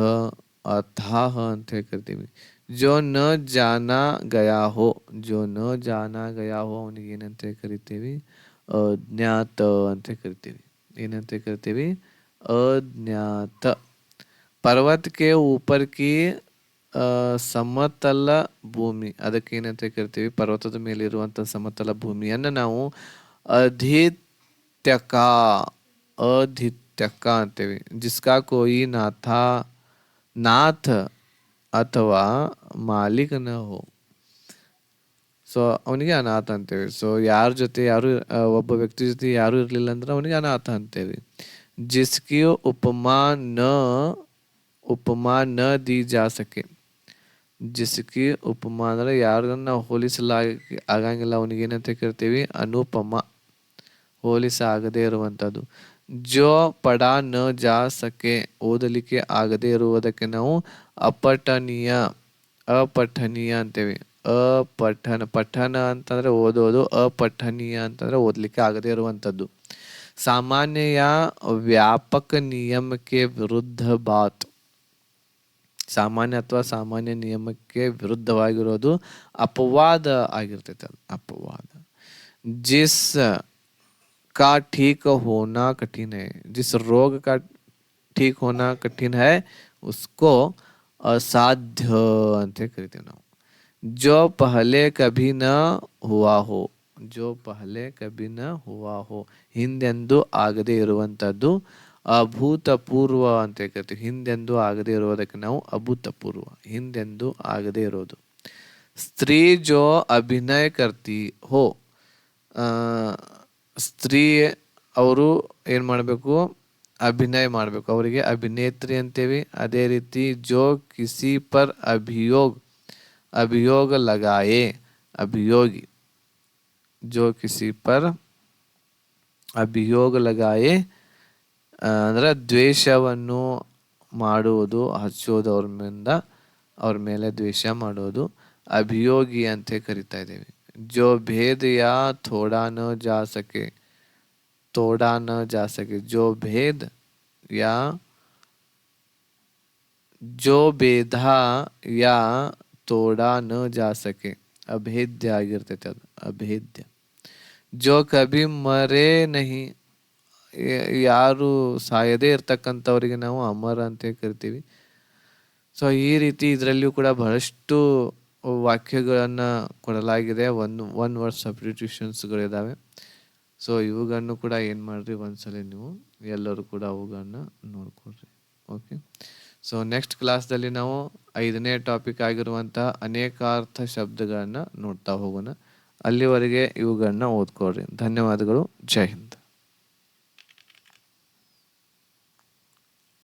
Speaker 1: ಅಥಾಹ ಅಂತ ಕರಿತೀವಿ. ಜೋ ನ ಜಾನಾ ಗಯಾ ಹೋ. ಜೋ ನ ಜಾನಾ ಗಯಾ ಹೋ ಅವನಿಗೆ ಏನಂತ ಕರಿತೀವಿ ಅಜ್ಞಾತ ಅಂತ ಕರಿತೀವಿ. ಏನಂತ ಕರಿತೀವಿ ಅಜ್ಞಾತ. ಪರ್ವತ ಕೆ ಊಪರ್ ಕಿ ಸಮತಲ ಭೂಮಿ, ಅದಕ್ಕೆ ಏನಂತ ಕರಿತೀವಿ ಪರ್ವತದ ಮೇಲೆ ಇರುವಂತಹ ಸಮತಲ ಭೂಮಿಯನ್ನು ನಾವು ಅಧಿತ್ಯಕ. ಅಧಿತ್ಯಕ ಅಂತೇವಿ. ಜಿಸ್ಕಾ ಕೋಯಿ ನಾಥ ಅಥವಾ ಮಾಲೀಕ ನ ಹೋ. ಸೊ ಅವನಿಗೆ ಅನಾಥ ಅಂತೇವಿ. ಸೊ ಯಾರ ಜೊತೆ ಯಾರು ಒಬ್ಬ ವ್ಯಕ್ತಿ ಜೊತೆ ಯಾರು ಇರ್ಲಿಲ್ಲ ಅಂದ್ರೆ ಅವನಿಗೆ ಅನಾಥ ಅಂತೇವಿ. ಜಿಸ್ಕಿ ಉಪಮಾ ನ ದಿ ಜಾ ಸಕೆ. ಜಿಸ್ಕಿ ಉಪಮಾ ಅಂದ್ರೆ ಯಾರನ್ನ ಆಗಂಗಿಲ್ಲ ಅವನಿಗೆ ಏನಂತ ಕರಿತೀವಿ ಅನುಪಮ. ಹೋಲಿಸ ಆಗದೆ ಇರುವಂತದ್ದು. ಜೋ ಪಡಾ ನ ಜಾ ಸಕೆ, ಓದಲಿಕ್ಕೆ ಆಗದೆ ಇರುವುದಕ್ಕೆ ನಾವು ಅಪಠನೀಯ. ಅಪಠನೀಯ ಅಂತೇವಿ. ಪಠನ ಅಂತಂದ್ರೆ ಓದೋದು, ಅಪಠನೀಯ ಅಂತಂದ್ರೆ ಓದಲಿಕ್ಕೆ ಆಗದೆ ಇರುವಂತದ್ದು. ಸಾಮಾನ್ಯ ಯಾ ವ್ಯಾಪಕ ನಿಯಮಕ್ಕೆ ವಿರುದ್ಧ ಬಾತ್. ಸಾಮಾನ್ಯ ಅಥವಾ ಸಾಮಾನ್ಯ ನಿಯಮಕ್ಕೆ ವಿರುದ್ಧವಾಗಿರೋದು ಅಪವಾದ ಆಗಿರ್ತೈತೆ. ಅಪವಾದ. ಜಿಸ್ का ठीक होना कठिन है. जिस रोग का ठीक होना कठिन है उसको असाध्य ಅಂತ ಕರಿತೀವಿ ನಾವು. जो पहले कभी न हुआ हो. जो पहले कभी न हुआ हो, ಹಿಂದೆಂದೂ ಆಗದೆ ಇರುವಂತದ್ದು ಅಭೂತಪೂರ್ವ ಅಂತ ಕರಿತೀವಿ. ಹಿಂದೆಂದೂ ಆಗದೆ ಇರುವುದಕ್ಕೆ ನಾವು ಅಭೂತಪೂರ್ವ, ಹಿಂದೆಂದೂ ಆಗದೆ ಇರೋದು. ಸ್ತ್ರೀ ಜೋ ಅಭಿನಯ ಕರ್ತಿ ಹೋ. ಸ್ತ್ರೀ ಅವರು ಏನ್ ಮಾಡಬೇಕು ಅಭಿನಯ ಮಾಡಬೇಕು, ಅವರಿಗೆ ಅಭಿನೇತ್ರಿ ಅಂತೇವಿ. ಅದೇ ರೀತಿ ಜೋ ಕಿಸಿ ಪರ್ ಅಭಿಯೋಗ ಲಗಾಯೆ. ಅಭಿಯೋಗಿ. ಜೋ ಕಿಸಿ ಪರ್ ಅಭಿಯೋಗ ಲಗಾಯೆ ಅಂದ್ರೆ ದ್ವೇಷವನ್ನು ಮಾಡುವುದು, ಹಚ್ಚೋದು, ಅವ್ರ ಮೇಲೆ ದ್ವೇಷ ಮಾಡೋದು ಅಭಿಯೋಗಿ ಅಂತ ಕರಿತಾ ಇದ್ದೇವೆ. जो भेद या थोड़ा न जा सके, तोड़ा न जा सके, जो भेद या जो ಬೇಧಾ ಯಾ ತೋಡಾ ನ ಜಾ ಸಕೆ, ಅಭೇದ್ಯ ಆಗಿರ್ತೈತೆ ಅದು, ಅಭೇದ್ಯ. ಜೋ ಕಭಿ ಮರೇ ನಹಿ, ಯಾರು ಸಾಯದೇ ಇರ್ತಕ್ಕಂಥವ್ರಿಗೆ ನಾವು ಅಮರ ಅಂತ ಕರಿತೀವಿ. ಸೊ ಈ ರೀತಿ ಇದರಲ್ಲಿಯೂ ಕೂಡ ಬಹಳಷ್ಟು ವಾಕ್ಯಗಳನ್ನು ಕೊಡಲಾಗಿದೆ. One word ಸಬ್ಸ್ಟಿಟ್ಯೂಷನ್ಸ್ಗಳಿದ್ದಾವೆ. ಸೊ ಇವುಗಳನ್ನು ಕೂಡ ಏನು ಮಾಡಿರಿ, ಒಂದ್ಸಲ ನೀವು ಎಲ್ಲರೂ ಕೂಡ ಅವುಗಳನ್ನ ನೋಡ್ಕೊಳ್ರಿ. ಓಕೆ. ಸೊ ನೆಕ್ಸ್ಟ್ ಕ್ಲಾಸ್ದಲ್ಲಿ ನಾವು 5ನೇ ಟಾಪಿಕ್ ಆಗಿರುವಂಥ ಅನೇಕಾರ್ಥ ಶಬ್ದಗಳನ್ನ ನೋಡ್ತಾ ಹೋಗೋಣ. ಅಲ್ಲಿವರೆಗೆ ಇವುಗಳನ್ನ ಓದ್ಕೊಳ್ರಿ. ಧನ್ಯವಾದಗಳು. ಜೈ ಹಿಂದ್.